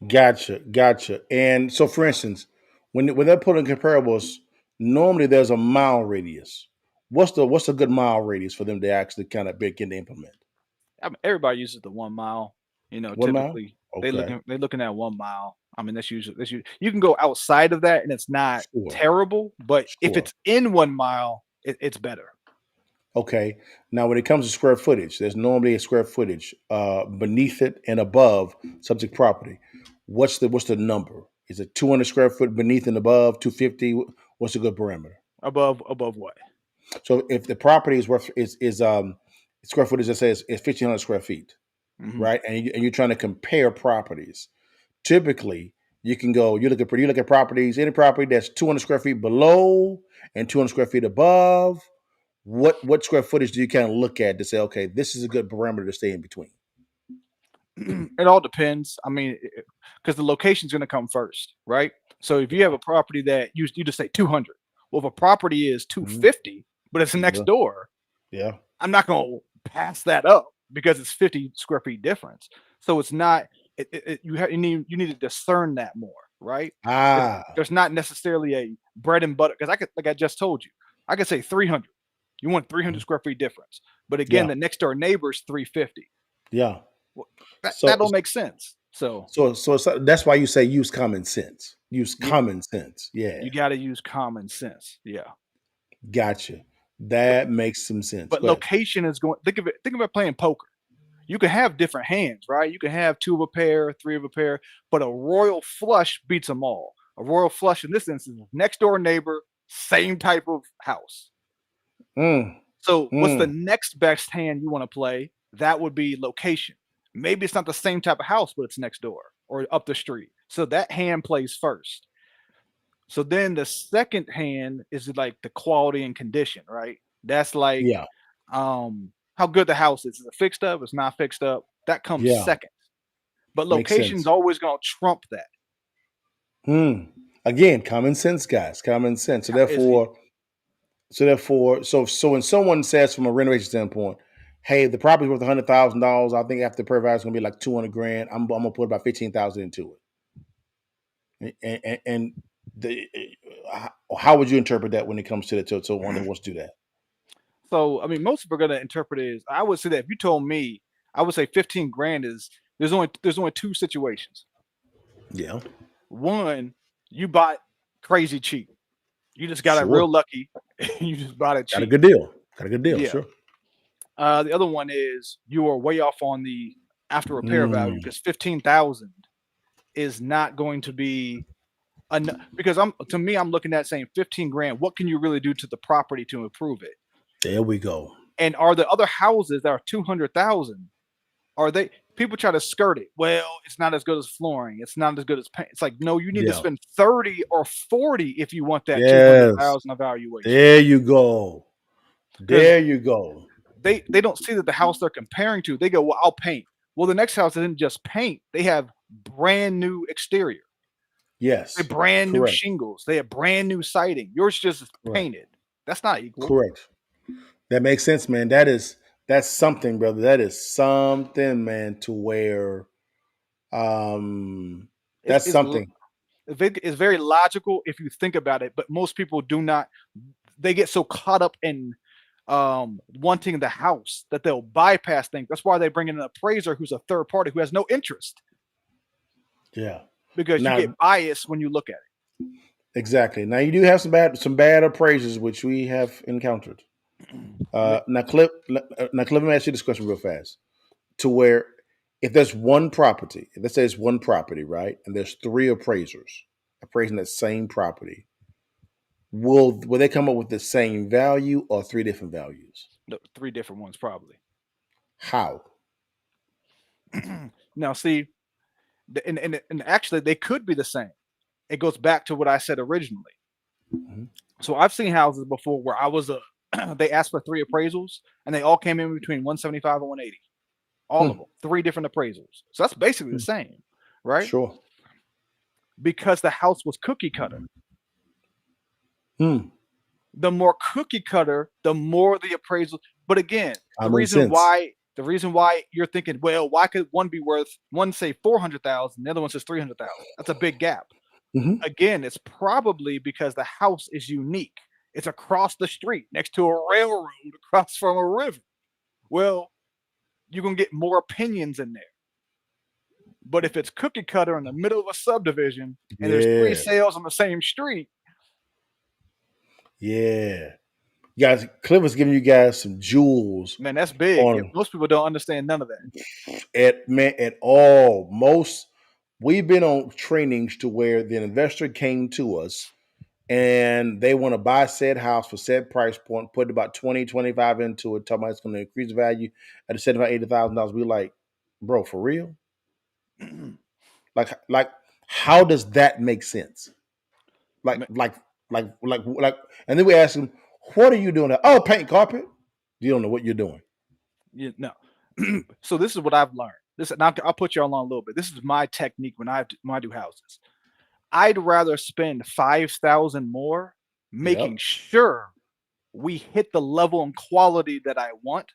Speaker 3: Gotcha. And so, for instance, when they're putting comparables, normally there's a mile radius. What's a good mile radius for them to actually kind of begin to implement?
Speaker 4: I mean, everybody uses the 1 mile.
Speaker 3: One mile?
Speaker 4: Typically
Speaker 3: Okay.
Speaker 4: they're looking at 1 mile. I mean, that's usually you can go outside of that and it's not
Speaker 3: Sure.
Speaker 4: terrible, but if
Speaker 3: Sure.
Speaker 4: it's in 1 mile, it's better.
Speaker 3: Okay. Now, when it comes to square footage, there's normally a square footage beneath it and above subject property. What's the number? Is it 200 square foot beneath and above 250? What's a good parameter?
Speaker 4: Above what?
Speaker 3: So if the property is worth is square footage that says is 1,500 square feet,
Speaker 4: Mhm.
Speaker 3: right? And you're trying to compare properties. Typically, you look at properties, any property that's 200 square feet below and 200 square feet above. What square footage do you kind of look at to say, okay, this is a good parameter to stay in between?
Speaker 4: It all depends. I mean, because the location's going to come first, right? So if you have a property that you just say 200, well, if a property is
Speaker 3: Mhm.
Speaker 4: 250, but it's next
Speaker 3: Yeah.
Speaker 4: door,
Speaker 3: Yeah.
Speaker 4: I'm not going to pass that up because it's 50 square feet difference. So it's not. You need to discern that more, right? Because
Speaker 3: Ah.
Speaker 4: there's not necessarily a bread and butter. Because like I just told you, I could say 300. You want 300 square feet difference, but again,
Speaker 3: Yeah.
Speaker 4: the next door neighbor's 350.
Speaker 3: Yeah.
Speaker 4: Well, that
Speaker 3: So
Speaker 4: don't make sense. So
Speaker 3: that's why you say use common sense. Use
Speaker 4: yeah,
Speaker 3: common sense. Yeah.
Speaker 4: you got to use common sense. Yeah,
Speaker 3: Gotcha.
Speaker 4: but
Speaker 3: That makes some sense.
Speaker 4: but
Speaker 3: Go ahead.
Speaker 4: location is going. Think of it playing poker. You can have different hands, right? You can have two of a pair, three of a pair, but a royal flush beats them all. A royal flush in this instance, next door neighbor, same type of house.
Speaker 3: Mm,
Speaker 4: So what's the
Speaker 3: mm.
Speaker 4: next best hand you want to play? That would be location. Maybe it's not the same type of house, but it's next door or up the street. So that hand plays first. So then the second hand is like the quality and condition, right? That's like
Speaker 3: Yeah.
Speaker 4: how good the house is. Is it fixed up? It's not fixed up. That comes
Speaker 3: Yeah.
Speaker 4: second. But
Speaker 3: Makes
Speaker 4: location's
Speaker 3: sense.
Speaker 4: always gonna trump that.
Speaker 3: Again, common sense, guys. Common sense. So
Speaker 4: Is it
Speaker 3: when someone says from a renovation standpoint, hey, the property's worth $100,000, I think after per value is gonna be like 200 grand. I'm gonna put about 15,000 into it. And the how would you interpret that when it comes to the to one that wants to do that?
Speaker 4: so I mean most people are gonna interpret it as I would say that if you told me, I would say 15 grand is there's only two situations.
Speaker 3: Yeah.
Speaker 4: One, you bought crazy cheap. You just got it
Speaker 3: Sure.
Speaker 4: real lucky. You just bought it
Speaker 3: Got a
Speaker 4: cheap.
Speaker 3: good deal. Got a good deal.
Speaker 4: Yeah.
Speaker 3: Sure.
Speaker 4: The other one is you are way off on the after repair value
Speaker 3: Mm,
Speaker 4: because 15,000 is not going to be enough because I'm looking at saying 15 grand. What can you really do to the property to improve it?
Speaker 3: there we go.
Speaker 4: And are the other houses that are 200,000? Are they people try to skirt it? Well, it's not as good as flooring. It's not as good as paint. It's like no, you need to
Speaker 3: Yeah.
Speaker 4: spend 30 or 40 if you want that
Speaker 3: Yes.
Speaker 4: 200,000 evaluation.
Speaker 3: There you go.
Speaker 4: Because
Speaker 3: There you go.
Speaker 4: they don't see that the house they're comparing to. They go, well, I'll paint. Well, the next house isn't just paint. They have brand new exterior. They
Speaker 3: Yes.
Speaker 4: brand new
Speaker 3: Correct.
Speaker 4: shingles. They have brand new siding. Yours just
Speaker 3: Correct.
Speaker 4: painted. That's not equal.
Speaker 3: Correct. That makes sense, man. That's something, brother. That is something, man, to where
Speaker 4: It's
Speaker 3: that's
Speaker 4: it's
Speaker 3: something.
Speaker 4: It's very logical if you think about it, but most people do not. They get so caught up in wanting the house that they'll bypass things. That's why they bring in an appraiser who's a third party who has no interest,
Speaker 3: Yeah.
Speaker 4: because you
Speaker 3: Now,
Speaker 4: get biased when you look at it.
Speaker 3: exactly. Now you do have some bad appraisers, which we have encountered. Now, Cliff, let me ask you this question real fast. To where, if there's one property, let's say it's one property, right, and there's three appraisers appraising that same property, will they come up with the same value or three different values?
Speaker 4: No, 3 different ones probably.
Speaker 3: How?
Speaker 4: Now, see, and actually they could be the same. It goes back to what I said originally.
Speaker 3: Mhm.
Speaker 4: So I've seen houses before where I was a they asked for 3 appraisals and they all came in between 175 and 180. All of them, 3 different appraisals. So that's basically the same, right?
Speaker 3: Sure.
Speaker 4: Because the house was cookie cutter.
Speaker 3: Hmm.
Speaker 4: The more cookie cutter, the more the appraisal. But again, the
Speaker 3: Common
Speaker 4: reason
Speaker 3: sense.
Speaker 4: why you're thinking, well, why could one be worth, one say 400,000, the other one says 300,000? That's a big gap.
Speaker 3: Mhm.
Speaker 4: Again, it's probably because the house is unique. It's across the street next to a railroad across from a river. Well, you're gonna get more opinions in there. But if it's cookie cutter in the middle of a subdivision and there's 3
Speaker 3: Yeah.
Speaker 4: sales on the same street,
Speaker 3: Yeah. Guys, Cliff is giving you guys some jewels
Speaker 4: man, that's big.
Speaker 3: on
Speaker 4: Most people don't understand none of that.
Speaker 3: at all. We've been on trainings to where the investor came to us and they want to buy said house for said price point, put about 20, 25 into it, talking about it's going to increase the value at a $75,000, $80,000. We're like, bro, for real? Like, how does that make sense? Like,
Speaker 4: Ma-
Speaker 3: and then we ask them, what are you doing? Oh, paint carpet. You don't know what you're doing.
Speaker 4: No. So this is what I've learned. This, and I'll put you all on a little bit. This is my technique when I do houses. I'd rather spend 5,000 more making
Speaker 3: Yep.
Speaker 4: sure we hit the level and quality that I want,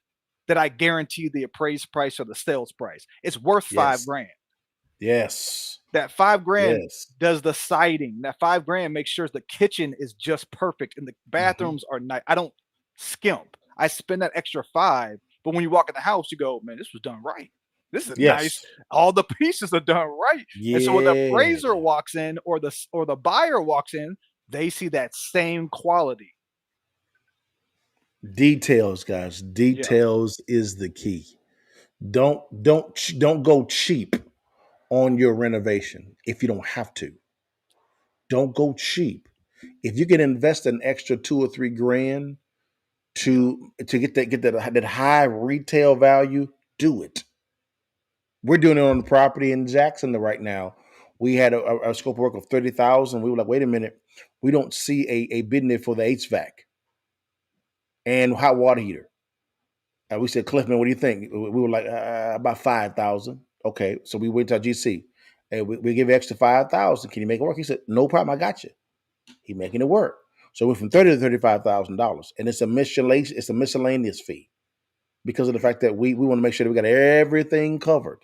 Speaker 4: that I guarantee the appraised price or the sales price. It's worth
Speaker 3: Yes.
Speaker 4: $5,000.
Speaker 3: Yes.
Speaker 4: That $5,000
Speaker 3: Yes.
Speaker 4: does the siding. That $5,000 makes sure the kitchen is just perfect and the bathrooms are nice. I don't skimp. I spend that extra 5, but when you walk in the house, you go, man, this was done right. This is nice.
Speaker 3: Yes.
Speaker 4: All the pieces are done right.
Speaker 3: Yeah.
Speaker 4: And so when the appraiser walks in or the buyer walks in, they see that same quality.
Speaker 3: Details, guys. Details is the key. Don't go cheap on your renovation if you don't have to. Don't go cheap. If you can invest an extra $2 or $3 grand to get that high retail value, do it. We're doing it on the property in Jackson right now. We had a scope of work of 30,000. We were like, wait a minute, we don't see a bid in there for the HVAC and hot water heater. And we said, Cliff, man, what do you think? We were like, about 5,000. Okay, so we went to our GC. Hey, we give you extra 5,000. Can you make it work? He said, no problem, I got you. He making it work. So we went from $30,000 to $35,000, and it's a miscellaneous fee because of the fact that we want to make sure that we got everything covered.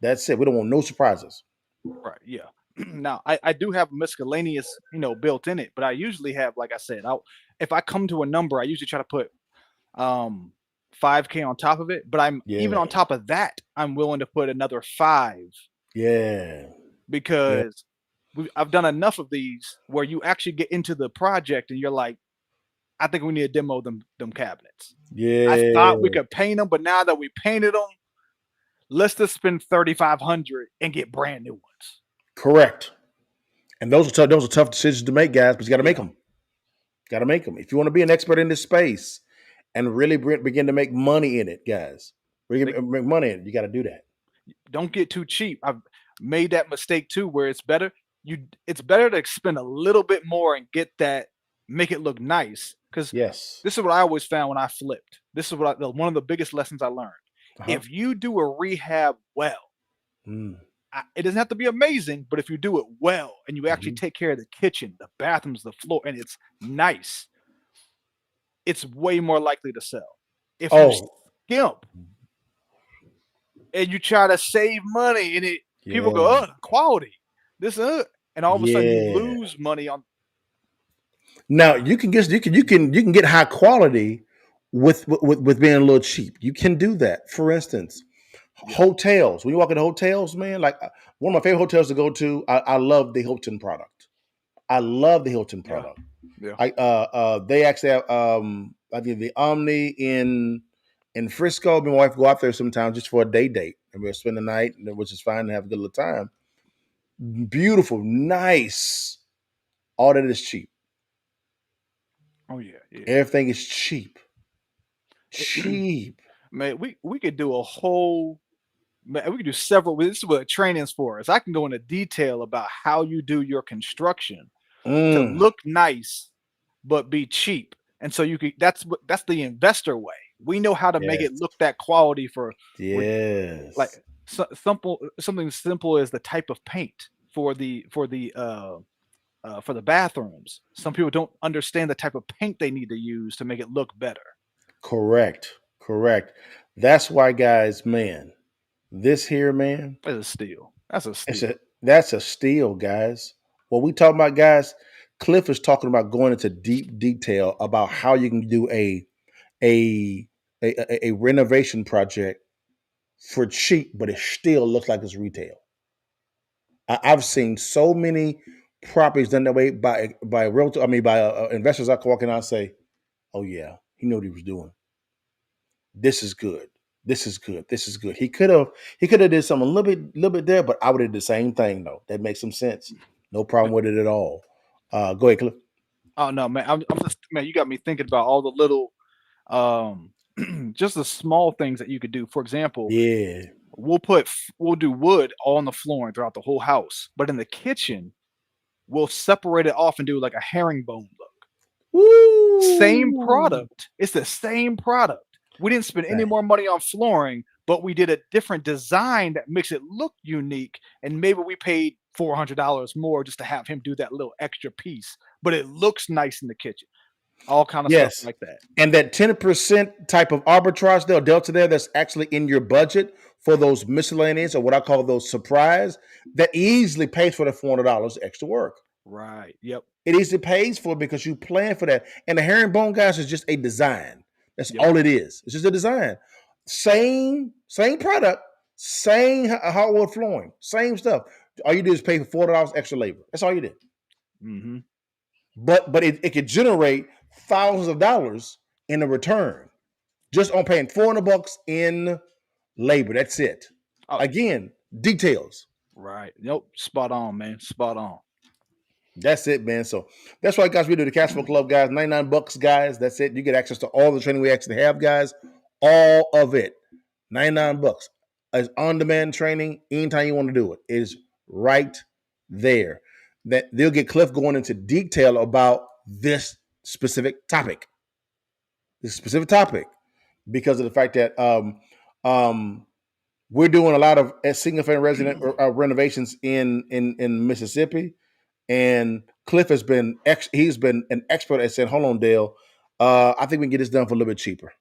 Speaker 3: That's it. We don't want no surprises.
Speaker 4: Right. Yeah. Now I do have miscellaneous, built in it, but I usually have, like I said, if I come to a number, I usually try to put 5K on top of it. But even on top of that, I'm willing to put another 5.
Speaker 3: Yeah.
Speaker 4: Because I've done enough of these where you actually get into the project and you're like, I think we need to demo them cabinets.
Speaker 3: Yeah.
Speaker 4: I thought we could paint them, but now that we painted them, let's just spend $3,500 and get brand new ones.
Speaker 3: Correct. And those are tough decisions to make, guys, but you got to make them. Got to make them. If you want to be an expert in this space and really begin to make money in it, guys, make money in it, you got to do that.
Speaker 4: Don't get too cheap. I've made that mistake too, where it's better to spend a little bit more and make it look nice. Because this is what I always found when I flipped. This is one of the biggest lessons I learned. If you do a rehab well, it doesn't have to be amazing, but if you do it well and you actually take care of the kitchen, the bathrooms, the floor, and it's nice, it's way more likely to sell. If you skimp and you try to save money and people go, quality, this, and all of a sudden you
Speaker 3: Yeah.
Speaker 4: lose money on.
Speaker 3: Now you can get high quality with being a little cheap. You can do that. For instance,
Speaker 4: Yeah.
Speaker 3: hotels. When you walk into hotels, man, like one of my favorite hotels to go to, I love the Hilton product. I love the Hilton
Speaker 4: Yeah.
Speaker 3: product.
Speaker 4: Yeah.
Speaker 3: They actually have I think the Omni in Frisco. Me and my wife go out there sometimes just for a day date, and we'll spend the night, which is fine and have a good little time. Beautiful, nice. All that is cheap.
Speaker 4: Oh yeah. Yeah.
Speaker 3: Everything is cheap.
Speaker 4: It-
Speaker 3: Cheap.
Speaker 4: man, we could do a whole. Man, we could do several. This is what training's for. Is I can go into detail about how you do your construction to
Speaker 3: Mm,
Speaker 4: look nice but be cheap. And so you could that's the investor way. We know how to make
Speaker 3: yes.
Speaker 4: it look that quality for with like
Speaker 3: Yes.
Speaker 4: something simple as the type of paint for the bathrooms. Some people don't understand the type of paint they need to use to make it look better.
Speaker 3: Correct. Correct. That's why, guys, man, this here, man,
Speaker 4: That's a steal. That's a
Speaker 3: it's
Speaker 4: steal.
Speaker 3: that's a steal, guys. What we talking about, guys, Cliff is talking about going into deep detail about how you can do a a renovation project for cheap, but it still looks like it's retail. I've seen so many properties done that way by realtor. I mean, by investors. I can walk in and say, "Oh yeah, he knew what he was doing. This is good. This is good. This is good." He could have did something a little bit there, but I would have did the same thing though. That makes some sense. No problem with it at all. Go ahead, Cliff.
Speaker 4: Oh no, man. I'm just man. You got me thinking about all the little, um, just the small things that you could do. For example,
Speaker 3: Yeah.
Speaker 4: we'll do wood on the flooring throughout the whole house, but in the kitchen we'll separate it off and do like a herringbone look. Same
Speaker 3: Woo!
Speaker 4: product. It's the same product. We didn't spend any
Speaker 3: Dang.
Speaker 4: more money on flooring, but we did a different design that makes it look unique. And maybe we paid $400 more just to have him do that little extra piece, but it looks nice in the kitchen. All kind of stuff
Speaker 3: Yes.
Speaker 4: like that.
Speaker 3: And that 10% type of arbitrage there, delta there, that's actually in your budget for those miscellaneous or what I call those surprise, that easily pays for the $400 extra work.
Speaker 4: Right. Yep.
Speaker 3: It easily pays for it because you plan for that. And the herringbone, guys, is just a design. That's
Speaker 4: Yep.
Speaker 3: all it is. It's just a design. Same product, same hardwood flooring, same stuff. All you do is pay for $400 extra labor. That's all you did.
Speaker 4: Hmm.
Speaker 3: But it could generate thousands of dollars in a return just on paying $400 in labor. That's it.
Speaker 4: Oh,
Speaker 3: Again, details.
Speaker 4: right. Nope. Spot on, man. Spot on.
Speaker 3: That's it, man. So that's why, guys, we do the Cash Flow Club, guys. $99, guys. That's it. You get access to all the training we actually have, guys. All of it. $99. It's on-demand training. Anytime you want to do it, it is right there. That they'll get Cliff going into detail about this specific topic. This specific topic, because of the fact that we're doing a lot of single family resident renovations in Mississippi, and Cliff he's been an expert at saying, "Hold on, Dale, I think we can get this done for a little bit cheaper."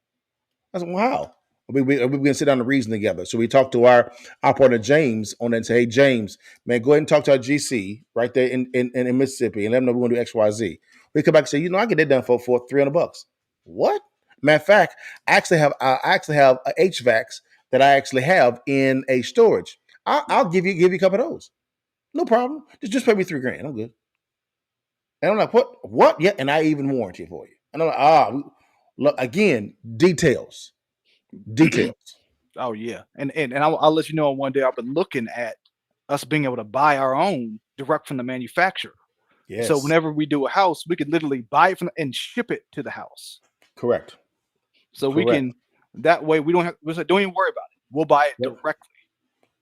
Speaker 3: I said, "Well, how?" We're going to sit down and reason together. So we talked to our partner James on that and say, "Hey, James, man, go ahead and talk to our GC right there in Mississippi and let them know we're going to do X, Y, Z." We come back and say, "I get that done for $300." What? Matter of fact, I actually have a HVACs that I actually have in a storage. I'll give you a couple of those. No problem. Just pay me $3,000. I'm good. And I'm like, what? What? Yeah, and I even warranty for you. And I'm like, look again, details.
Speaker 4: Oh yeah. And I'll let you know one day I've been looking at us being able to buy our own direct from the manufacturer. So
Speaker 3: Yes,
Speaker 4: whenever we do a house, we could literally buy it from and ship it to the house.
Speaker 3: correct,
Speaker 4: So we
Speaker 3: correct.
Speaker 4: can that way we don't have we say, don't even worry about it. We'll buy it
Speaker 3: Yep.
Speaker 4: directly.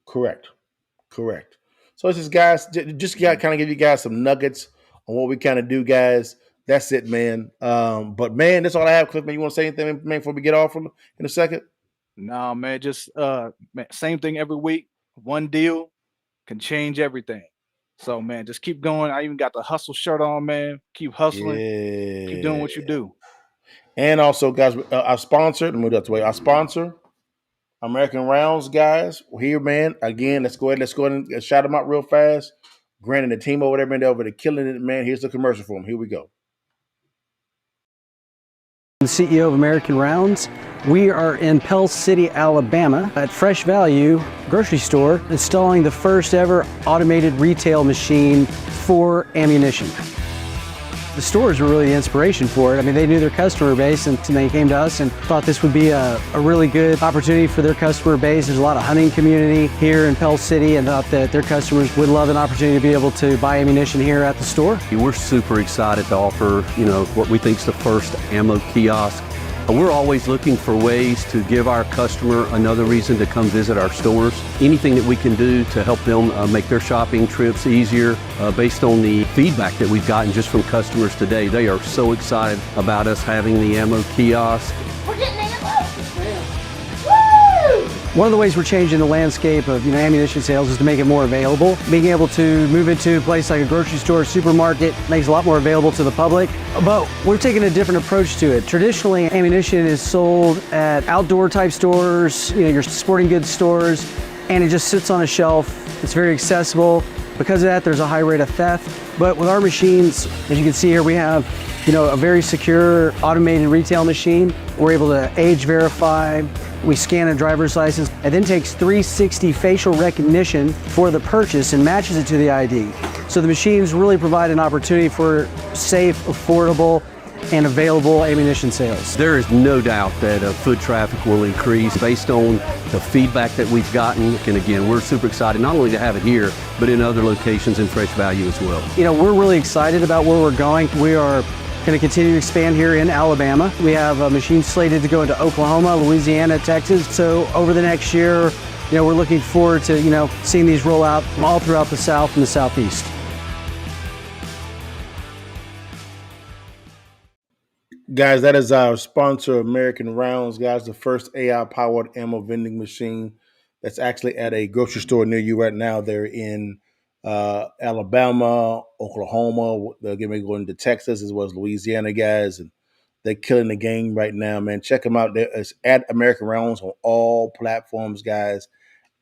Speaker 3: Correct. Correct. So it's just, guys, just got kind of give you guys some nuggets on what we kind of do, guys. That's it, man. But man, that's all I have, Cliff. Man, you want to say anything, man, before we get off in a second?
Speaker 4: No, man, just man, same thing every week. One deal can change everything. So man, just keep going. I even got the hustle shirt on, man. Keep hustling. Keep doing
Speaker 3: Yeah.
Speaker 4: what you do.
Speaker 3: And also, guys, our sponsor, let me move that way. Our sponsor, American Rounds, guys. We're here, man. Again, let's go ahead and shout them out real fast. Grant and the team over there, man, they're over there killing it, man. Here's the commercial for them. Here we go.
Speaker 7: The CEO of American Rounds. We are in Pell City, Alabama at Fresh Value grocery store installing the first ever automated retail machine for ammunition. The stores were really the inspiration for it. I mean, they knew their customer base and they came to us and thought this would be a really good opportunity for their customer base. There's a lot of hunting community here in Pell City and thought that their customers would love an opportunity to be able to buy ammunition here at the store.
Speaker 8: We're super excited to offer, what we think is the first ammo kiosk. We're always looking for ways to give our customer another reason to come visit our stores. Anything that we can do to help them make their shopping trips easier based on the feedback that we've gotten just from customers today. They are so excited about us having the ammo kiosk.
Speaker 2: We're getting ammo!
Speaker 7: One of the ways we're changing the landscape of ammunition sales is to make it more available. Being able to move into a place like a grocery store, supermarket makes a lot more available to the public. But we're taking a different approach to it. Traditionally, ammunition is sold at outdoor type stores, your sporting goods stores, and it just sits on a shelf. It's very accessible. Because of that, there's a high rate of theft. But with our machines, as you can see here, we have a very secure automated retail machine. We're able to age verify. We scan a driver's license. It then takes 360 facial recognition for the purchase and matches it to the ID. So the machines really provide an opportunity for safe, affordable, and available ammunition sales.
Speaker 8: There is no doubt that foot traffic will increase based on the feedback that we've gotten. And again, we're super excited not only to have it here, but in other locations in Fresh Value as well.
Speaker 7: We're really excited about where we're going. We are going to continue to expand here in Alabama. We have a machine slated to go into Oklahoma, Louisiana, Texas. So over the next year, we're looking forward to, seeing these roll out all throughout the South and the Southeast.
Speaker 3: Guys, that is our sponsor, American Rounds, guys, the first AI-powered ammo vending machine that's actually at a grocery store near you right now. They're in Alabama, Oklahoma. They're getting ready to go into Texas as well as Louisiana, guys, and they're killing the game right now, man. Check them out. It's at American Rounds on all platforms, guys.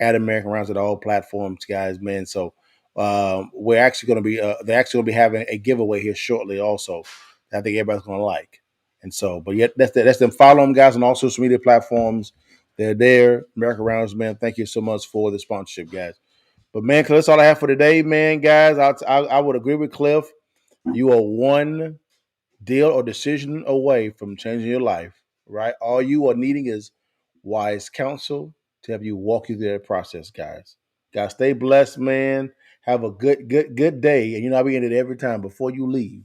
Speaker 3: At American Rounds at all platforms, guys, man. So we're actually going to be they're actually going to be having a giveaway here shortly, also. I think everybody's going to like. And so, but yet that's them. Follow them, guys, on all social media platforms. They're there. American Rounds, man. Thank you so much for the sponsorship, guys. But man, Cliff, that's all I have for today, man, guys. I would agree with Cliff. You are one deal or decision away from changing your life, right? All you are needing is wise counsel to help you walk you through that process, guys. Guys, stay blessed, man. Have a good day. And I'll be in it every time before you leave.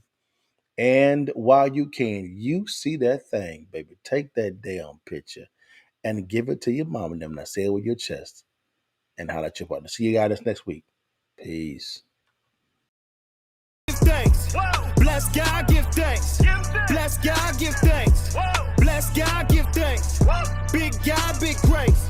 Speaker 3: And while you can, you see that thing, baby. Take that damn picture and give it to your mom and them. Now say it with your chest and holler at your partner. See you guys next week. Peace.
Speaker 9: Thanks. Bless God, give thanks. Bless God, give thanks. Bless God, give thanks. Big God, big grace.